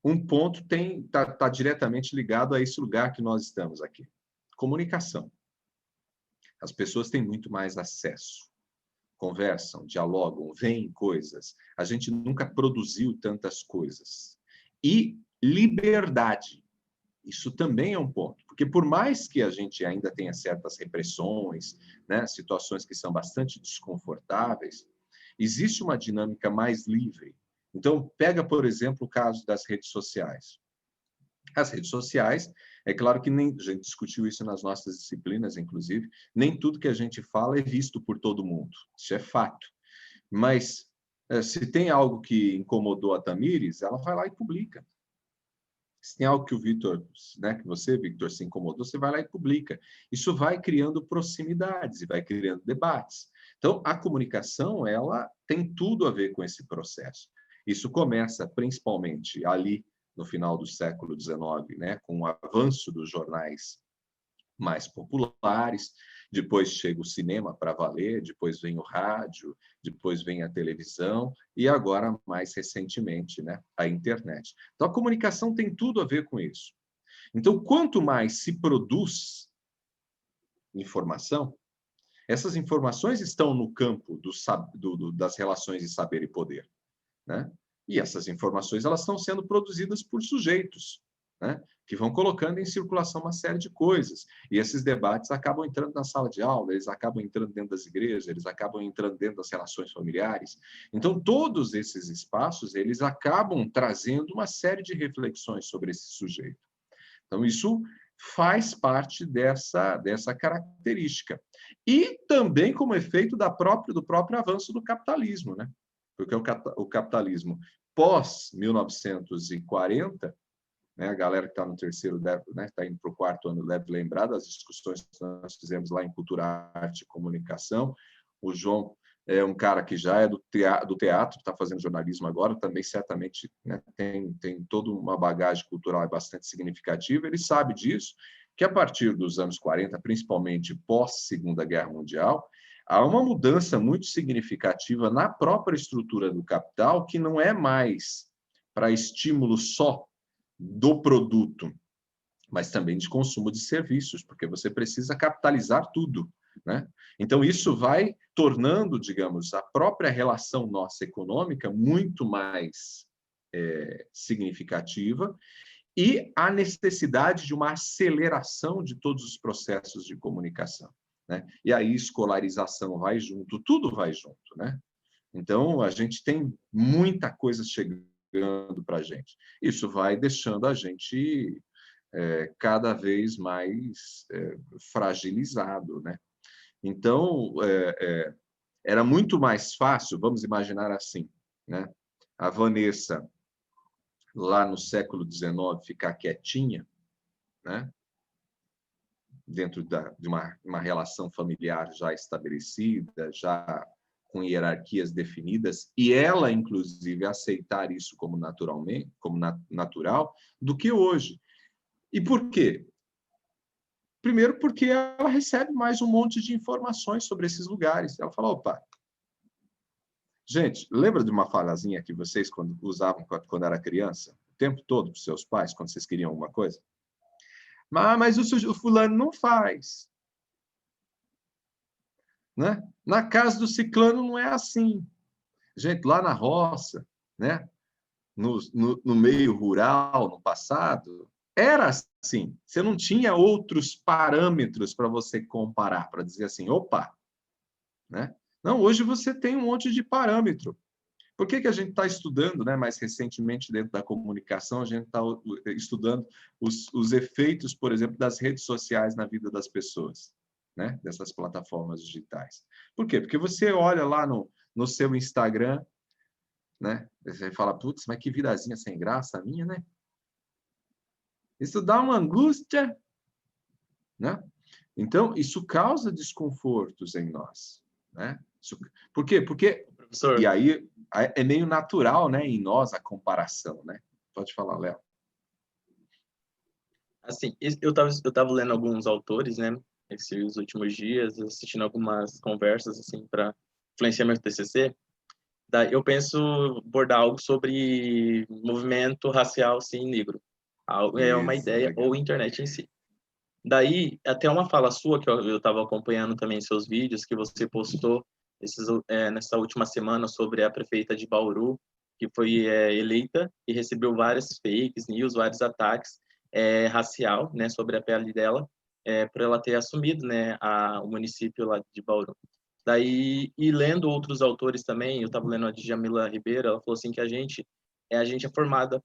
um ponto está diretamente ligado a esse lugar que nós estamos aqui. Comunicação. As pessoas têm muito mais acesso. Conversam, dialogam, veem coisas. A gente nunca produziu tantas coisas. E liberdade. Isso também é um ponto. Porque por mais que a gente ainda tenha certas repressões, né, situações que são bastante desconfortáveis, existe uma dinâmica mais livre. Então, pega, por exemplo, o caso das redes sociais. As redes sociais, é claro que a gente discutiu isso nas nossas disciplinas, inclusive, nem tudo que a gente fala é visto por todo mundo. Isso é fato. Mas, se tem algo que incomodou a Tamires, ela vai lá e publica. Se tem algo que o Victor, né, que você, Victor, se incomodou, você vai lá e publica. Isso vai criando proximidades e vai criando debates. Então, a comunicação, ela tem tudo a ver com esse processo. Isso começa principalmente ali no final do século XIX, né, com o avanço dos jornais mais populares, depois chega o cinema para valer, depois vem o rádio, depois vem a televisão e agora, mais recentemente, né, a internet. Então, a comunicação tem tudo a ver com isso. Então, quanto mais se produz, informação, essas informações estão no campo das relações de saber e poder, né? E essas informações elas estão sendo produzidas por sujeitos, né? Que vão colocando em circulação uma série de coisas. E esses debates acabam entrando na sala de aula, eles acabam entrando dentro das igrejas, eles acabam entrando dentro das relações familiares. Então, todos esses espaços, eles acabam trazendo uma série de reflexões sobre esse sujeito. Então, isso faz parte dessa característica. E também como efeito do próprio avanço do capitalismo, né? Porque o capitalismo pós-1940, né, a galera que está no terceiro, né, está indo para o quarto ano, deve lembrar das discussões que nós fizemos lá em Cultura, Arte e Comunicação. O João é um cara que já é do teatro, está fazendo jornalismo agora, também certamente, né, tem toda uma bagagem cultural bastante significativa. Ele sabe disso, que a partir dos anos 40, principalmente pós-Segunda Guerra Mundial, há uma mudança muito significativa na própria estrutura do capital, que não é mais para estímulo só do produto, mas também de consumo de serviços, porque você precisa capitalizar tudo, né? Então, isso vai tornando, digamos, a própria relação nossa econômica muito mais significativa, e a necessidade de uma aceleração de todos os processos de comunicação, né? E aí escolarização vai junto, tudo vai junto, né? Então, a gente tem muita coisa chegando para a gente. Isso vai deixando a gente cada vez mais fragilizado, né? Então, era muito mais fácil, vamos imaginar assim, né? A Vanessa, lá no século XIX, ficar quietinha, né? Dentro de uma relação familiar já estabelecida, já com hierarquias definidas, e ela, inclusive, aceitar isso como natural, do que hoje. E por quê? Primeiro, porque ela recebe mais um monte de informações sobre esses lugares. Ela fala, opa, gente, lembra de uma falazinha que vocês usavam quando era criança? O tempo todo para os seus pais, quando vocês queriam alguma coisa? Mas o fulano não faz. Né? Na casa do ciclano não é assim. Gente, lá na roça, né? No meio rural, no passado, era assim. Você não tinha outros parâmetros para você comparar, para dizer assim, opa, né? Não, hoje você tem um monte de parâmetro. Por que a gente está estudando, né, mais recentemente, dentro da comunicação, a gente está estudando os efeitos, por exemplo, das redes sociais na vida das pessoas, né, dessas plataformas digitais. Por quê? Porque você olha lá no seu Instagram, né, você fala, putz, mas que vidazinha sem graça a minha, né? Isso dá uma angústia, né? Então, isso causa desconfortos em nós, né? Por quê? Porque, professor, e aí é meio natural, né, em nós a comparação, né? Pode falar, Léo. Assim, eu tava lendo alguns autores, né, esses últimos dias, assistindo algumas conversas, assim, para influenciar meu TCC. Daí eu penso abordar algo sobre movimento racial, sim, negro. É uma ideia, legal. Ou internet em si. Daí, até uma fala sua, que eu estava acompanhando também seus vídeos, que você postou nessa última semana sobre a prefeita de Bauru, que foi eleita e recebeu várias fakes news, vários ataques racial, né, sobre a pele dela, por ela ter assumido, né, o município lá de Bauru. Daí, e lendo outros autores também, eu estava lendo a Djamila Ribeiro, ela falou assim que a gente é formado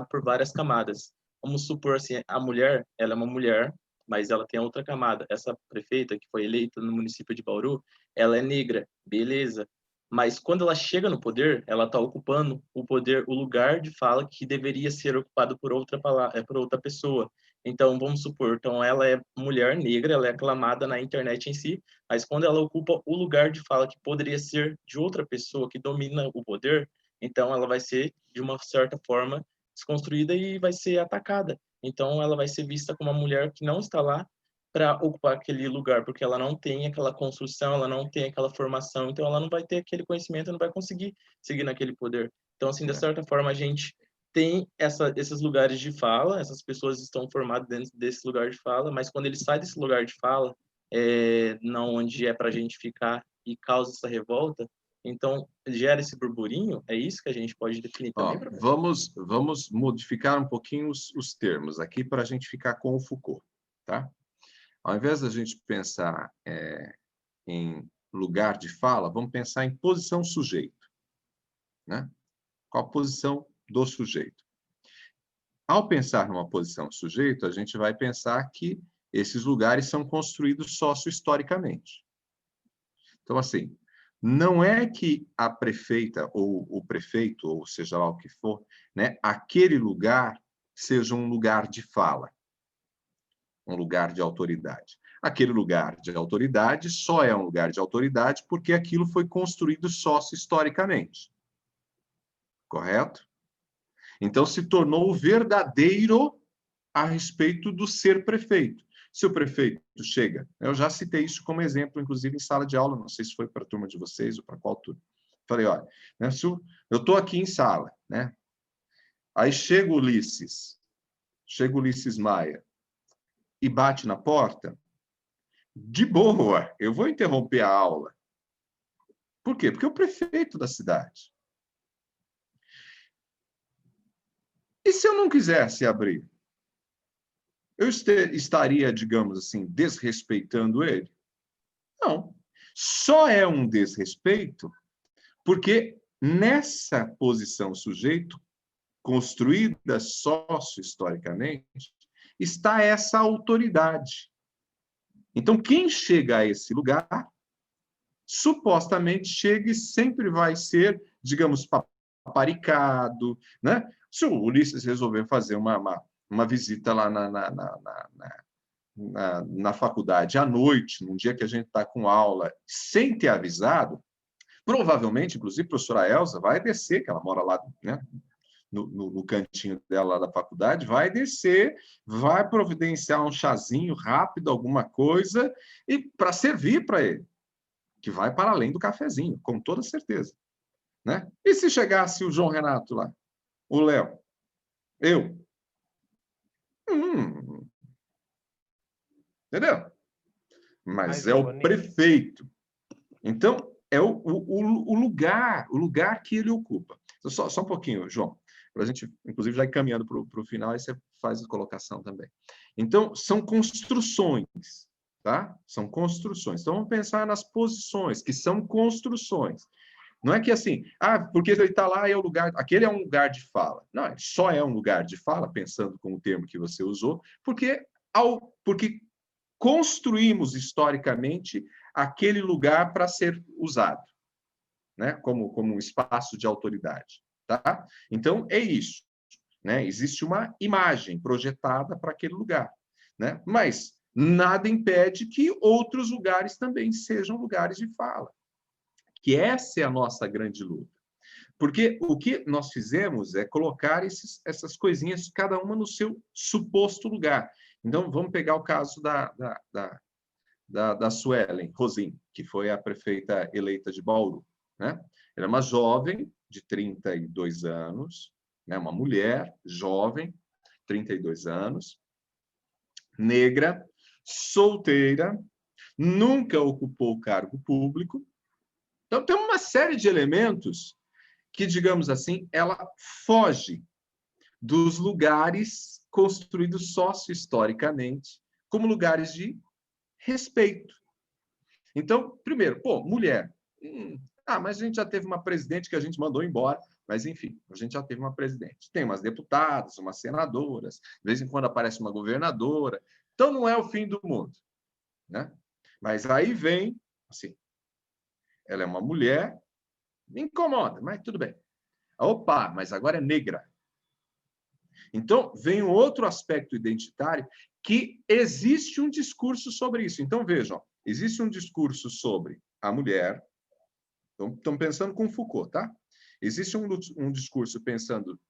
por várias camadas. Vamos supor assim, a mulher, ela é uma mulher, mas ela tem outra camada. Essa prefeita que foi eleita no município de Bauru, ela é negra, beleza. Mas quando ela chega no poder, ela está ocupando o poder, o lugar de fala que deveria ser ocupado por outra pessoa. Então, vamos supor, então ela é mulher negra, ela é aclamada na internet em si, mas quando ela ocupa o lugar de fala que poderia ser de outra pessoa que domina o poder, então ela vai ser, de uma certa forma, desconstruída e vai ser atacada. Então, ela vai ser vista como uma mulher que não está lá para ocupar aquele lugar, porque ela não tem aquela construção, ela não tem aquela formação, então ela não vai ter aquele conhecimento, não vai conseguir seguir naquele poder. Então, assim, de certa forma, a gente tem esses lugares de fala, essas pessoas estão formadas dentro desse lugar de fala, mas quando ele sai desse lugar de fala, não onde é para a gente ficar e causa essa revolta, então gera esse burburinho, é isso que a gente pode definir também, professor? Vamos modificar um pouquinho os termos aqui para a gente ficar com o Foucault, tá? Ao invés da gente pensar em lugar de fala, vamos pensar em posição sujeito, né? Qual a posição do sujeito? Ao pensar numa posição sujeito, a gente vai pensar que esses lugares são construídos socio-historicamente. Então, assim, não é que a prefeita ou o prefeito, ou seja lá o que for, né, aquele lugar seja um lugar de fala, um lugar de autoridade. Aquele lugar de autoridade só é um lugar de autoridade porque aquilo foi construído socio-historicamente. Correto? Então, se tornou verdadeiro a respeito do ser prefeito. Se o prefeito chega, eu já citei isso como exemplo, inclusive em sala de aula, não sei se foi para a turma de vocês ou para qual turma. Falei, olha, né, eu estou aqui em sala, né? Aí chega o Ulisses Maia, e bate na porta, de boa, eu vou interromper a aula. Por quê? Porque é o prefeito da cidade. E se eu não quisesse abrir? Eu estaria, digamos assim, desrespeitando ele? Não. Só é um desrespeito porque nessa posição sujeito, construída socio-historicamente, está essa autoridade. Então, quem chega a esse lugar, supostamente chega e sempre vai ser, digamos, paparicado, né? Se o Ulisses resolver fazer uma visita lá na faculdade à noite, num dia que a gente está com aula, sem ter avisado, provavelmente, inclusive, a professora Elza vai descer, que ela mora lá, né, no cantinho dela lá da faculdade, vai descer, vai providenciar um chazinho rápido, alguma coisa, e para servir para ele, que vai para além do cafezinho, com toda certeza. Né? E se chegasse o João Renato lá, o Léo, eu? Entendeu? Mas é o prefeito. Então, é o lugar que ele ocupa. Só um pouquinho, João, para a gente, inclusive, já ir caminhando para o final, aí você faz a colocação também. Então, são construções, tá? São construções. Então, vamos pensar nas posições, que são construções. Não é que assim, porque ele está lá, é o lugar, aquele é um lugar de fala. Não, só é um lugar de fala, pensando com o termo que você usou, porque construímos historicamente aquele lugar para ser usado, né? Como um espaço de autoridade. Tá? Então, é isso. Né? Existe uma imagem projetada para aquele lugar. Né? Mas nada impede que outros lugares também sejam lugares de fala. Que essa é a nossa grande luta. Porque o que nós fizemos é colocar essas coisinhas, cada uma no seu suposto lugar. Então, vamos pegar o caso da Suelen Rosim, que foi a prefeita eleita de Bauru. Né? Ela é uma jovem de 32 anos, né? Uma mulher jovem, 32 anos, negra, solteira, nunca ocupou cargo público. Então, tem uma série de elementos que, digamos assim, ela foge dos lugares construídos socio-historicamente como lugares de respeito. Então, primeiro, mulher. Mas a gente já teve uma presidente que a gente mandou embora, mas, enfim, a gente já teve uma presidente. Tem umas deputadas, umas senadoras, de vez em quando aparece uma governadora. Então, não é o fim do mundo. Né? Mas aí vem, assim, ela é uma mulher, me incomoda, mas tudo bem. Opa, mas agora é negra. Então, vem um outro aspecto identitário que existe um discurso sobre isso. Então, vejam, existe um discurso sobre a mulher. Estão pensando com Foucault, tá? Existe um discurso pensando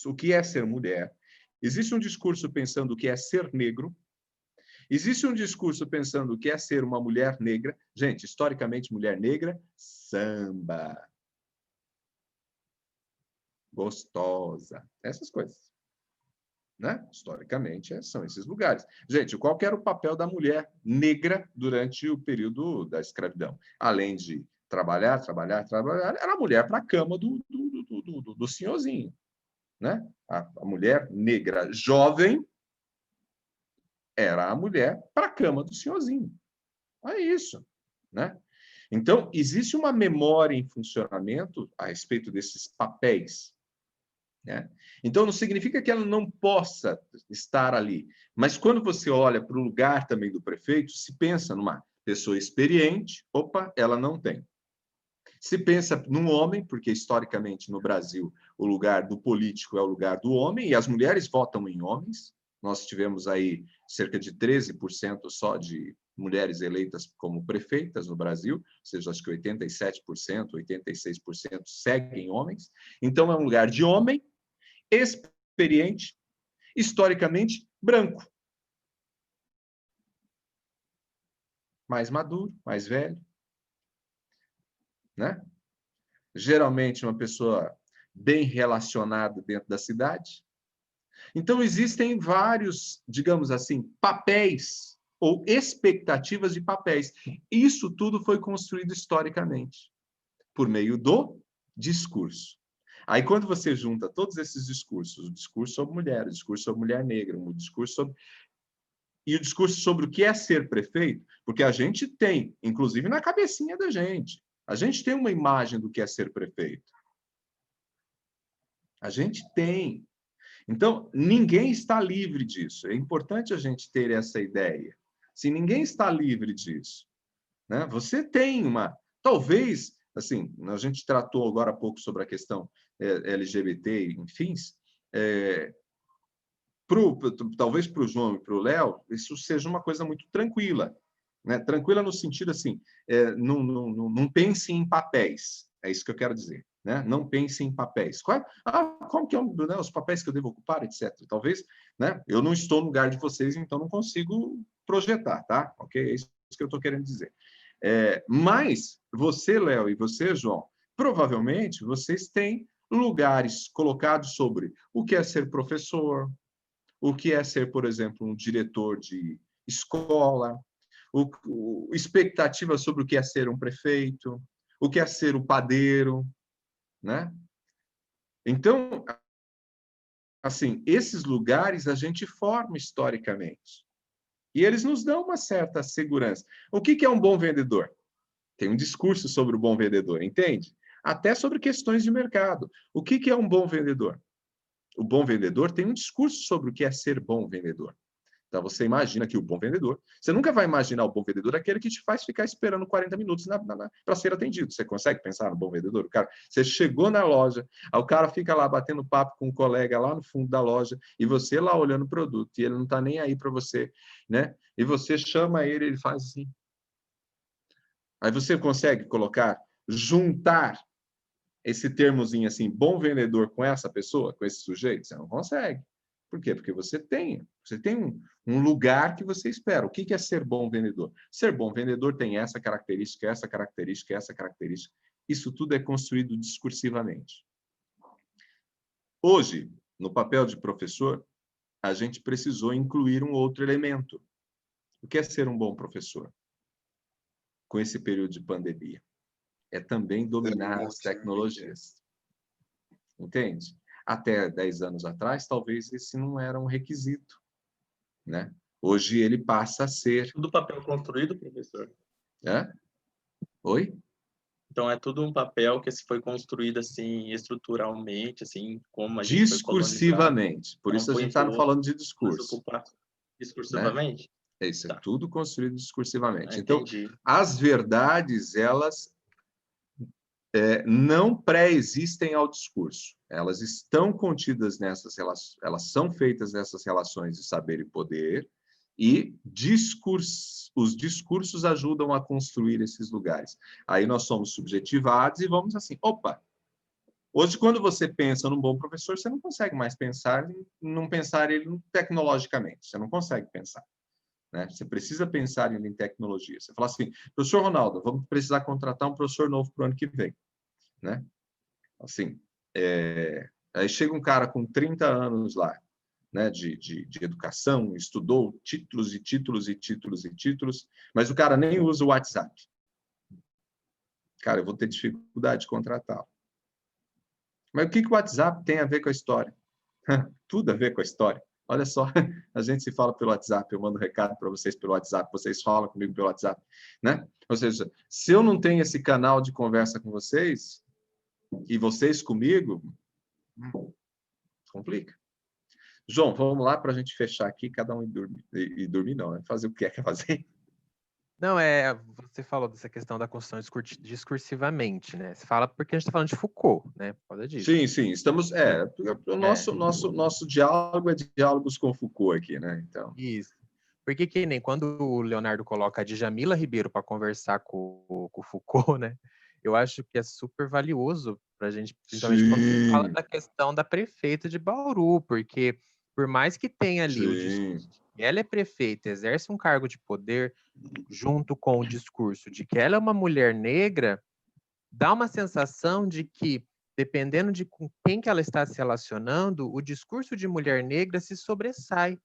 o que é ser mulher. Existe um discurso pensando o que é ser negro. Existe um discurso pensando o que é ser uma mulher negra. Gente, historicamente, mulher negra, samba. Gostosa. Essas coisas. né? Historicamente, são esses lugares. Gente, qual que era o papel da mulher negra durante o período da escravidão? Além de trabalhar, era a mulher para a cama do senhorzinho, né? A mulher negra jovem era a mulher para a cama do senhorzinho. É isso, né? Então, existe uma memória em funcionamento a respeito desses papéis, né? Então, não significa que ela não possa estar ali, mas quando você olha para o lugar também do prefeito, se pensa numa pessoa experiente, opa, ela não tem. Se pensa num homem, porque historicamente no Brasil o lugar do político é o lugar do homem, e as mulheres votam em homens. Nós tivemos aí cerca de 13% só de mulheres eleitas como prefeitas no Brasil, ou seja, acho que 87%, 86% seguem homens. Então é um lugar de homem, experiente, historicamente branco. Mais maduro, mais velho, né? Geralmente uma pessoa bem relacionada dentro da cidade. Então, existem vários, digamos assim, papéis ou expectativas de papéis. Isso tudo foi construído historicamente, por meio do discurso. Aí, quando você junta todos esses discursos, o discurso sobre mulher, o discurso sobre mulher negra, o discurso sobre... e o discurso sobre o que é ser prefeito, porque a gente tem, inclusive na cabecinha da gente, a gente tem uma imagem do que é ser prefeito. A gente tem. Então, ninguém está livre disso. É importante a gente ter essa ideia. Se ninguém está livre disso, né? Você tem uma... Talvez, assim, a gente tratou agora há pouco sobre a questão LGBT, enfim, talvez para o João e para o Léo, isso seja uma coisa muito tranquila. Né? Tranquila no sentido assim, não pense em papéis, é isso que eu quero dizer. Né? Não pense em papéis. Como que é né, os papéis que eu devo ocupar, etc. Talvez, né, eu não estou no lugar de vocês, então não consigo projetar, tá? Ok? É isso que eu estou querendo dizer. Mas você, Léo, e você, João, provavelmente vocês têm lugares colocados sobre o que é ser professor, o que é ser, por exemplo, um diretor de escola, expectativa sobre o que é ser um prefeito, o que é ser o padeiro, né? Então, assim, esses lugares a gente forma historicamente. E eles nos dão uma certa segurança. O que é um bom vendedor? Tem um discurso sobre o bom vendedor, entende? Até sobre questões de mercado. O que é um bom vendedor? O bom vendedor tem um discurso sobre o que é ser bom vendedor. Então, você imagina que o bom vendedor... Você nunca vai imaginar o bom vendedor aquele que te faz ficar esperando 40 minutos para ser atendido. Você consegue pensar no bom vendedor? O cara, você chegou na loja, aí o cara fica lá batendo papo com um colega lá no fundo da loja, e você lá olhando o produto, e ele não está nem aí para você, né? E você chama ele, ele faz assim. Aí você consegue juntar esse termozinho assim, bom vendedor com essa pessoa, com esse sujeito? Você não consegue. Por quê? Porque você tem um lugar que você espera. O que é ser bom vendedor? Ser bom vendedor tem essa característica, essa característica, essa característica. Isso tudo é construído discursivamente. Hoje, no papel de professor, a gente precisou incluir um outro elemento. O que é ser um bom professor? Com esse período de pandemia. É também dominar as tecnologias. Entende? Até 10 anos atrás, talvez esse não era um requisito, né? Hoje ele passa a ser... Tudo papel construído, professor? Oi? Então é tudo um papel que foi construído assim estruturalmente, assim como a gente foi discursivamente. Por isso a gente está falando de discurso. Discursivamente? Né? Isso é tudo construído discursivamente. Então, Entendi. as verdades, elas não pré-existem ao discurso. Elas estão contidas nessas relações, elas são feitas nessas relações de saber e poder, e os discursos ajudam a construir esses lugares. Aí nós somos subjetivados e vamos assim, opa! Hoje, quando você pensa num bom professor, você não consegue mais não pensar ele tecnologicamente, você não consegue pensar. Né? Você precisa pensar em tecnologia. Você fala assim, professor Ronaldo, vamos precisar contratar um professor novo para o ano que vem. Né? Assim, aí chega um cara com 30 anos lá, né, de educação, estudou títulos e títulos e títulos e títulos, mas o cara nem usa o WhatsApp. Cara, eu vou ter dificuldade de contratá-lo. Mas o que o WhatsApp tem a ver com a história? Tudo a ver com a história. Olha só, a gente se fala pelo WhatsApp, eu mando recado para vocês pelo WhatsApp, vocês falam comigo pelo WhatsApp, né? Ou seja, se eu não tenho esse canal de conversa com vocês, e vocês comigo, complica. João, vamos lá para a gente fechar aqui, cada um e dormir não, né? Fazer o que quer fazer. Não, você falou dessa questão da construção discursivamente, né? Você fala porque a gente está falando de Foucault, né? Por causa disso. Sim, estamos... o nosso diálogo é diálogos com Foucault aqui, né? Então... Isso. Porque que nem quando o Leonardo coloca a Djamila Ribeiro para conversar com o Foucault, né? Eu acho que é super valioso para a gente, principalmente quando se fala da questão da prefeita de Bauru, porque por mais que tenha ali o discurso de que ela é prefeita, exerce um cargo de poder, junto com o discurso de que ela é uma mulher negra, dá uma sensação de que, dependendo de com quem que ela está se relacionando, o discurso de mulher negra se sobressai.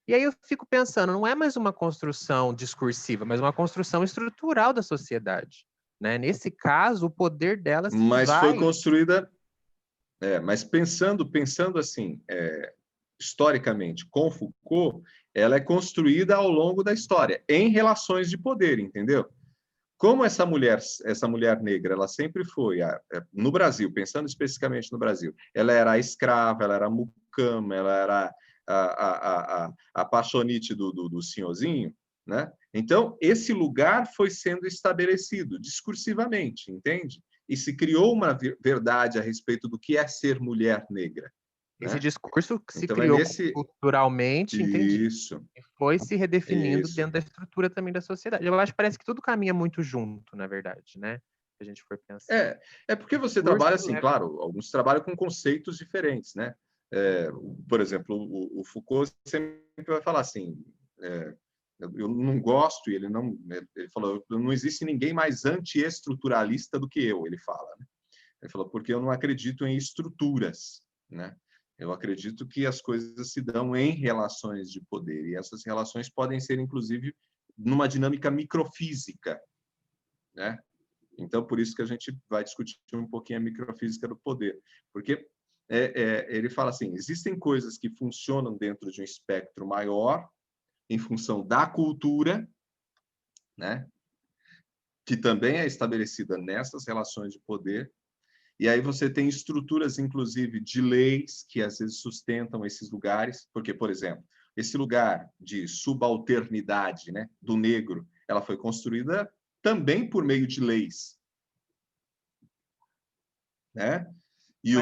E aí eu fico pensando, não é mais uma construção discursiva, mas uma construção estrutural da sociedade. Né? Nesse caso, o poder dela se Mas vai... foi construída... mas pensando assim, historicamente, com Foucault, ela é construída ao longo da história, em relações de poder, entendeu? Como essa mulher negra, ela sempre foi, no Brasil, pensando especificamente no Brasil, ela era escrava, ela era mucama, ela era a paixonite do senhorzinho, né? Então, esse lugar foi sendo estabelecido discursivamente, entende? E se criou uma verdade a respeito do que é ser mulher negra. Esse né? discurso que se Então, criou culturalmente, entendi. Isso. E foi se redefinindo Isso. dentro da estrutura também da sociedade. Eu acho que parece que tudo caminha muito junto, na verdade, né? Se a gente for pensar. Porque você trabalha assim, claro, alguns trabalham com conceitos diferentes, né? Por exemplo, o Foucault sempre vai falar assim, eu não gosto, e ele falou, não existe ninguém mais antiestruturalista do que eu, ele fala, né? Ele falou, porque eu não acredito em estruturas, né? Eu acredito que as coisas se dão em relações de poder, e essas relações podem ser, inclusive, numa dinâmica microfísica, né? Então, por isso que a gente vai discutir um pouquinho a microfísica do poder, porque ele fala assim, existem coisas que funcionam dentro de um espectro maior, em função da cultura, né? Que também é estabelecida nessas relações de poder, e aí você tem estruturas, inclusive, de leis que às vezes sustentam esses lugares, porque, por exemplo, esse lugar de subalternidade, né, do negro, ela foi construída também por meio de leis, né? E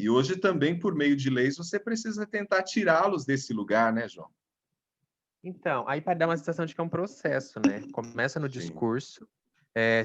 hoje também por meio de leis você precisa tentar tirá-los desse lugar, né, João? Então, aí para dar uma sensação de que é um processo, né? Começa no discurso,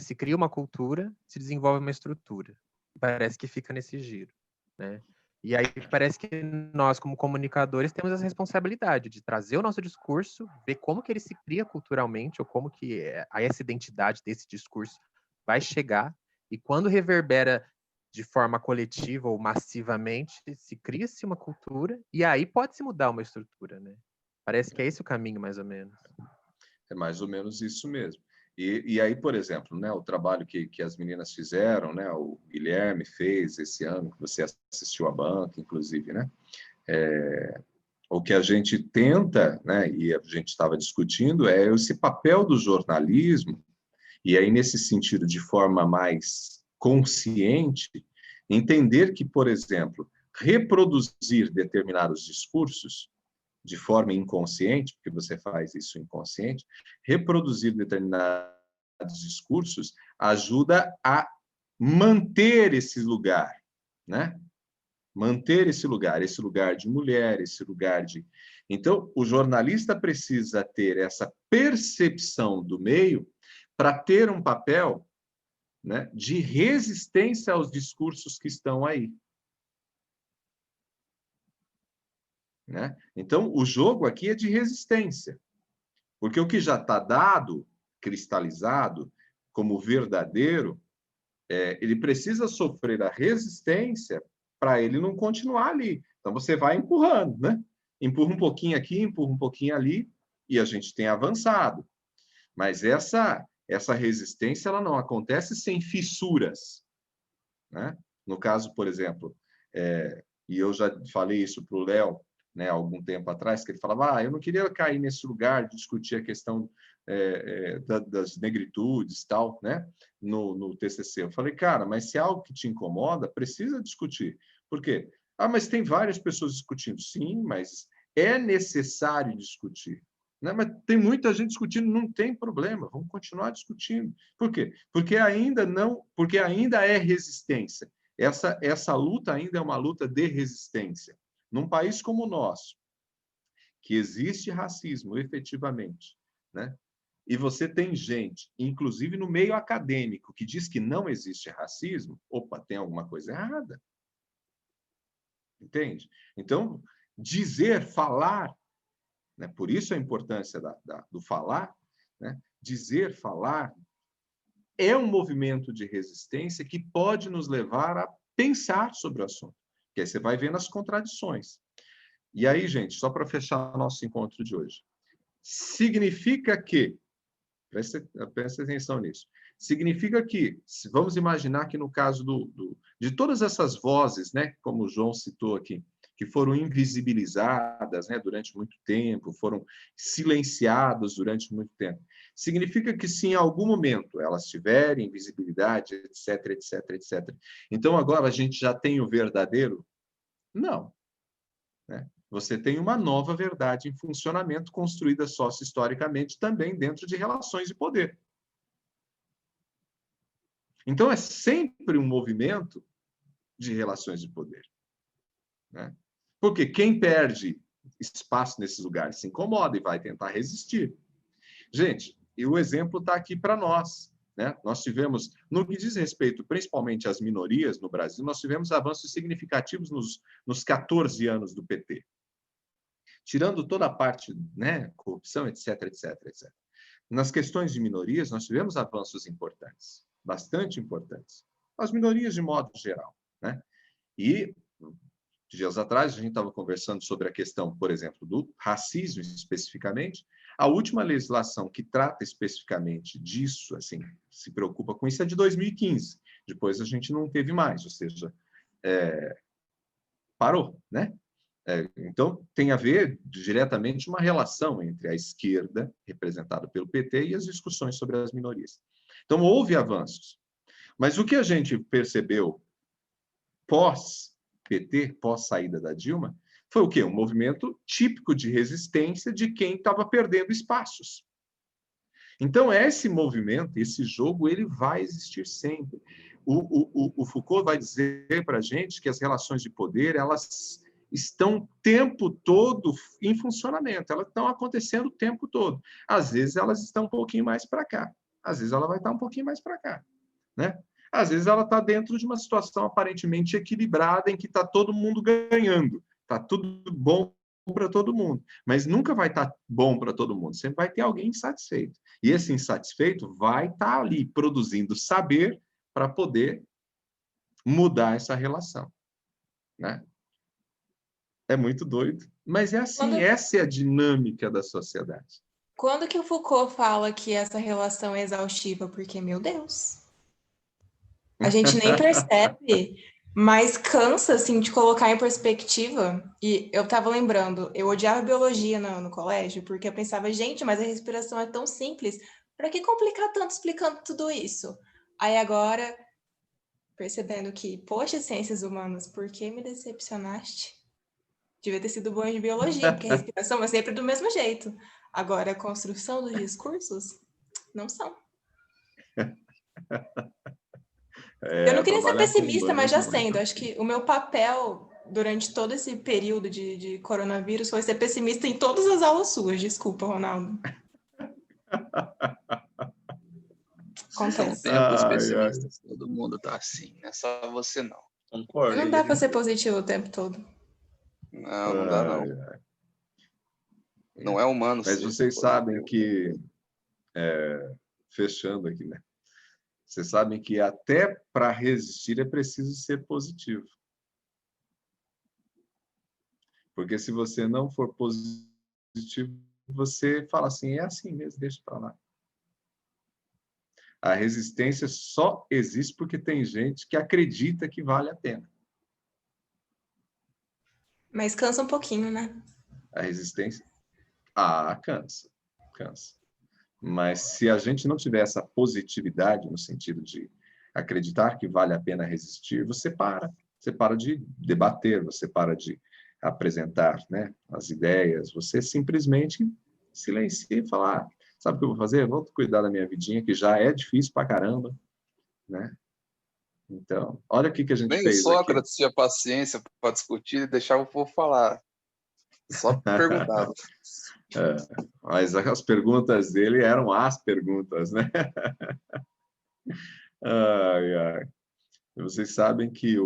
se cria uma cultura, se desenvolve uma estrutura. Parece que fica nesse giro, né? E aí parece que nós, como comunicadores, temos essa responsabilidade de trazer o nosso discurso, ver como que ele se cria culturalmente, ou como que essa identidade desse discurso vai chegar, e quando reverbera de forma coletiva ou massivamente, se cria-se uma cultura, e aí pode-se mudar uma estrutura, né? Parece que é esse o caminho, mais ou menos. É mais ou menos isso mesmo. E aí, por exemplo, né, o trabalho que as meninas fizeram, né, o Guilherme fez esse ano, que você assistiu à banca, inclusive, né? O que a gente tenta, né, e a gente estava discutindo, é esse papel do jornalismo, e aí, nesse sentido, de forma mais consciente, entender que, por exemplo, reproduzir determinados discursos de forma inconsciente, porque você faz isso inconsciente, reproduzir determinados discursos ajuda a manter esse lugar, né? Manter esse lugar de mulher, esse lugar de... Então, o jornalista precisa ter essa percepção do meio para ter um papel, né, de resistência aos discursos que estão aí. Né? Então, o jogo aqui é de resistência, porque o que já está dado, cristalizado, como verdadeiro, ele precisa sofrer a resistência para ele não continuar ali. Então, você vai empurrando, né? Empurra um pouquinho aqui, empurra um pouquinho ali, e a gente tem avançado. Mas essa resistência ela não acontece sem fissuras, né? No caso, por exemplo, e eu já falei isso para o Léo, né, há algum tempo atrás, que ele falava, eu não queria cair nesse lugar de discutir a questão das negritudes e tal, né, no TCC. Eu falei, cara, mas se é algo que te incomoda, precisa discutir. Por quê? Mas tem várias pessoas discutindo. Sim, mas é necessário discutir. Né? Mas tem muita gente discutindo, não tem problema, vamos continuar discutindo. Por quê? Porque ainda é resistência. Essa luta ainda é uma luta de resistência. Num país como o nosso, que existe racismo efetivamente, né? E você tem gente, inclusive no meio acadêmico, que diz que não existe racismo, opa, tem alguma coisa errada. Entende? Então, falar, né? Por isso a importância do falar, né? Falar, é um movimento de resistência que pode nos levar a pensar sobre o assunto. Porque aí você vai vendo as contradições. E aí, gente, só para fechar nosso encontro de hoje, significa que, preste atenção nisso, significa que, vamos imaginar que no caso de todas essas vozes, né, como o João citou aqui, que foram invisibilizadas, né, durante muito tempo, foram silenciadas durante muito tempo, significa que se em algum momento elas tiverem visibilidade, etc, etc, etc, então agora a gente já tem o verdadeiro? Não. Né? Você tem uma nova verdade em funcionamento, construída sócio-historicamente, também dentro de relações de poder. Então, é sempre um movimento de relações de poder. Né? Porque quem perde espaço nesses lugares se incomoda e vai tentar resistir. Gente, e o exemplo está aqui para nós. Né? Nós tivemos, no que diz respeito principalmente às minorias no Brasil, nós tivemos avanços significativos nos 14 anos do PT. Tirando toda a parte, né, corrupção, etc, etc, etc. Nas questões de minorias, nós tivemos avanços importantes, bastante importantes. As minorias de modo geral. Né? E, dias atrás, a gente estava conversando sobre a questão, por exemplo, do racismo especificamente. A última legislação que trata especificamente disso, assim, se preocupa com isso, é de 2015. Depois a gente não teve mais, ou seja, parou, né? Então, tem a ver diretamente uma relação entre a esquerda, representada pelo PT, e as discussões sobre as minorias. Então, houve avanços. Mas o que a gente percebeu pós-PT, pós-saída da Dilma, foi o quê? Um movimento típico de resistência de quem estava perdendo espaços. Então, esse movimento, esse jogo, ele vai existir sempre. O Foucault vai dizer para a gente que as relações de poder, elas estão o tempo todo em funcionamento, elas estão acontecendo o tempo todo. Às vezes elas estão um pouquinho mais para cá, às vezes ela vai estar um pouquinho mais para cá, né? Às vezes ela está dentro de uma situação aparentemente equilibrada em que está todo mundo ganhando, está tudo bom para todo mundo, mas nunca vai estar bom para todo mundo, sempre vai ter alguém insatisfeito. E esse insatisfeito vai estar ali produzindo saber para poder mudar essa relação, né? É muito doido. Mas é assim, essa é a dinâmica da sociedade. Quando que o Foucault fala que essa relação é exaustiva? Porque, meu Deus, a gente nem percebe, mas cansa, assim, de colocar em perspectiva. E eu tava lembrando, eu odiava biologia no colégio, porque eu pensava, gente, mas a respiração é tão simples, para que complicar tanto explicando tudo isso? Aí agora, percebendo que, poxa, ciências humanas, por que me decepcionaste? Devia ter sido bom de biologia, porque a respiração é sempre do mesmo jeito. Agora, a construção dos discursos, não são. Eu não queria ser pessimista, mas já sendo. Acho que o meu papel durante todo esse período de coronavírus foi ser pessimista em todas as aulas suas. Desculpa, Ronaldo. São tempos pessimistas. Todo mundo tá assim, não é só você não. Concordo. Não dá para ser positivo o tempo todo. Não, não dá não. Não é humano. Mas vocês sabem que, fechando aqui, né? Vocês sabem que até para resistir é preciso ser positivo. Porque se você não for positivo, você fala assim, é assim mesmo, deixa para lá. A resistência só existe porque tem gente que acredita que vale a pena. Mas cansa um pouquinho, né? A resistência, cansa, cansa. Mas se a gente não tiver essa positividade no sentido de acreditar que vale a pena resistir, você para de debater, você para de apresentar, né, as ideias, você simplesmente silencia e fala, sabe o que eu vou fazer? Vou cuidar da minha vidinha, que já é difícil pra caramba, né? Então, olha o que a gente Nem o fez aqui. Sócrates tinha paciência para discutir e deixava o povo falar. Só perguntava. Mas as perguntas dele eram as perguntas, né? Ai, ai. Vocês sabem que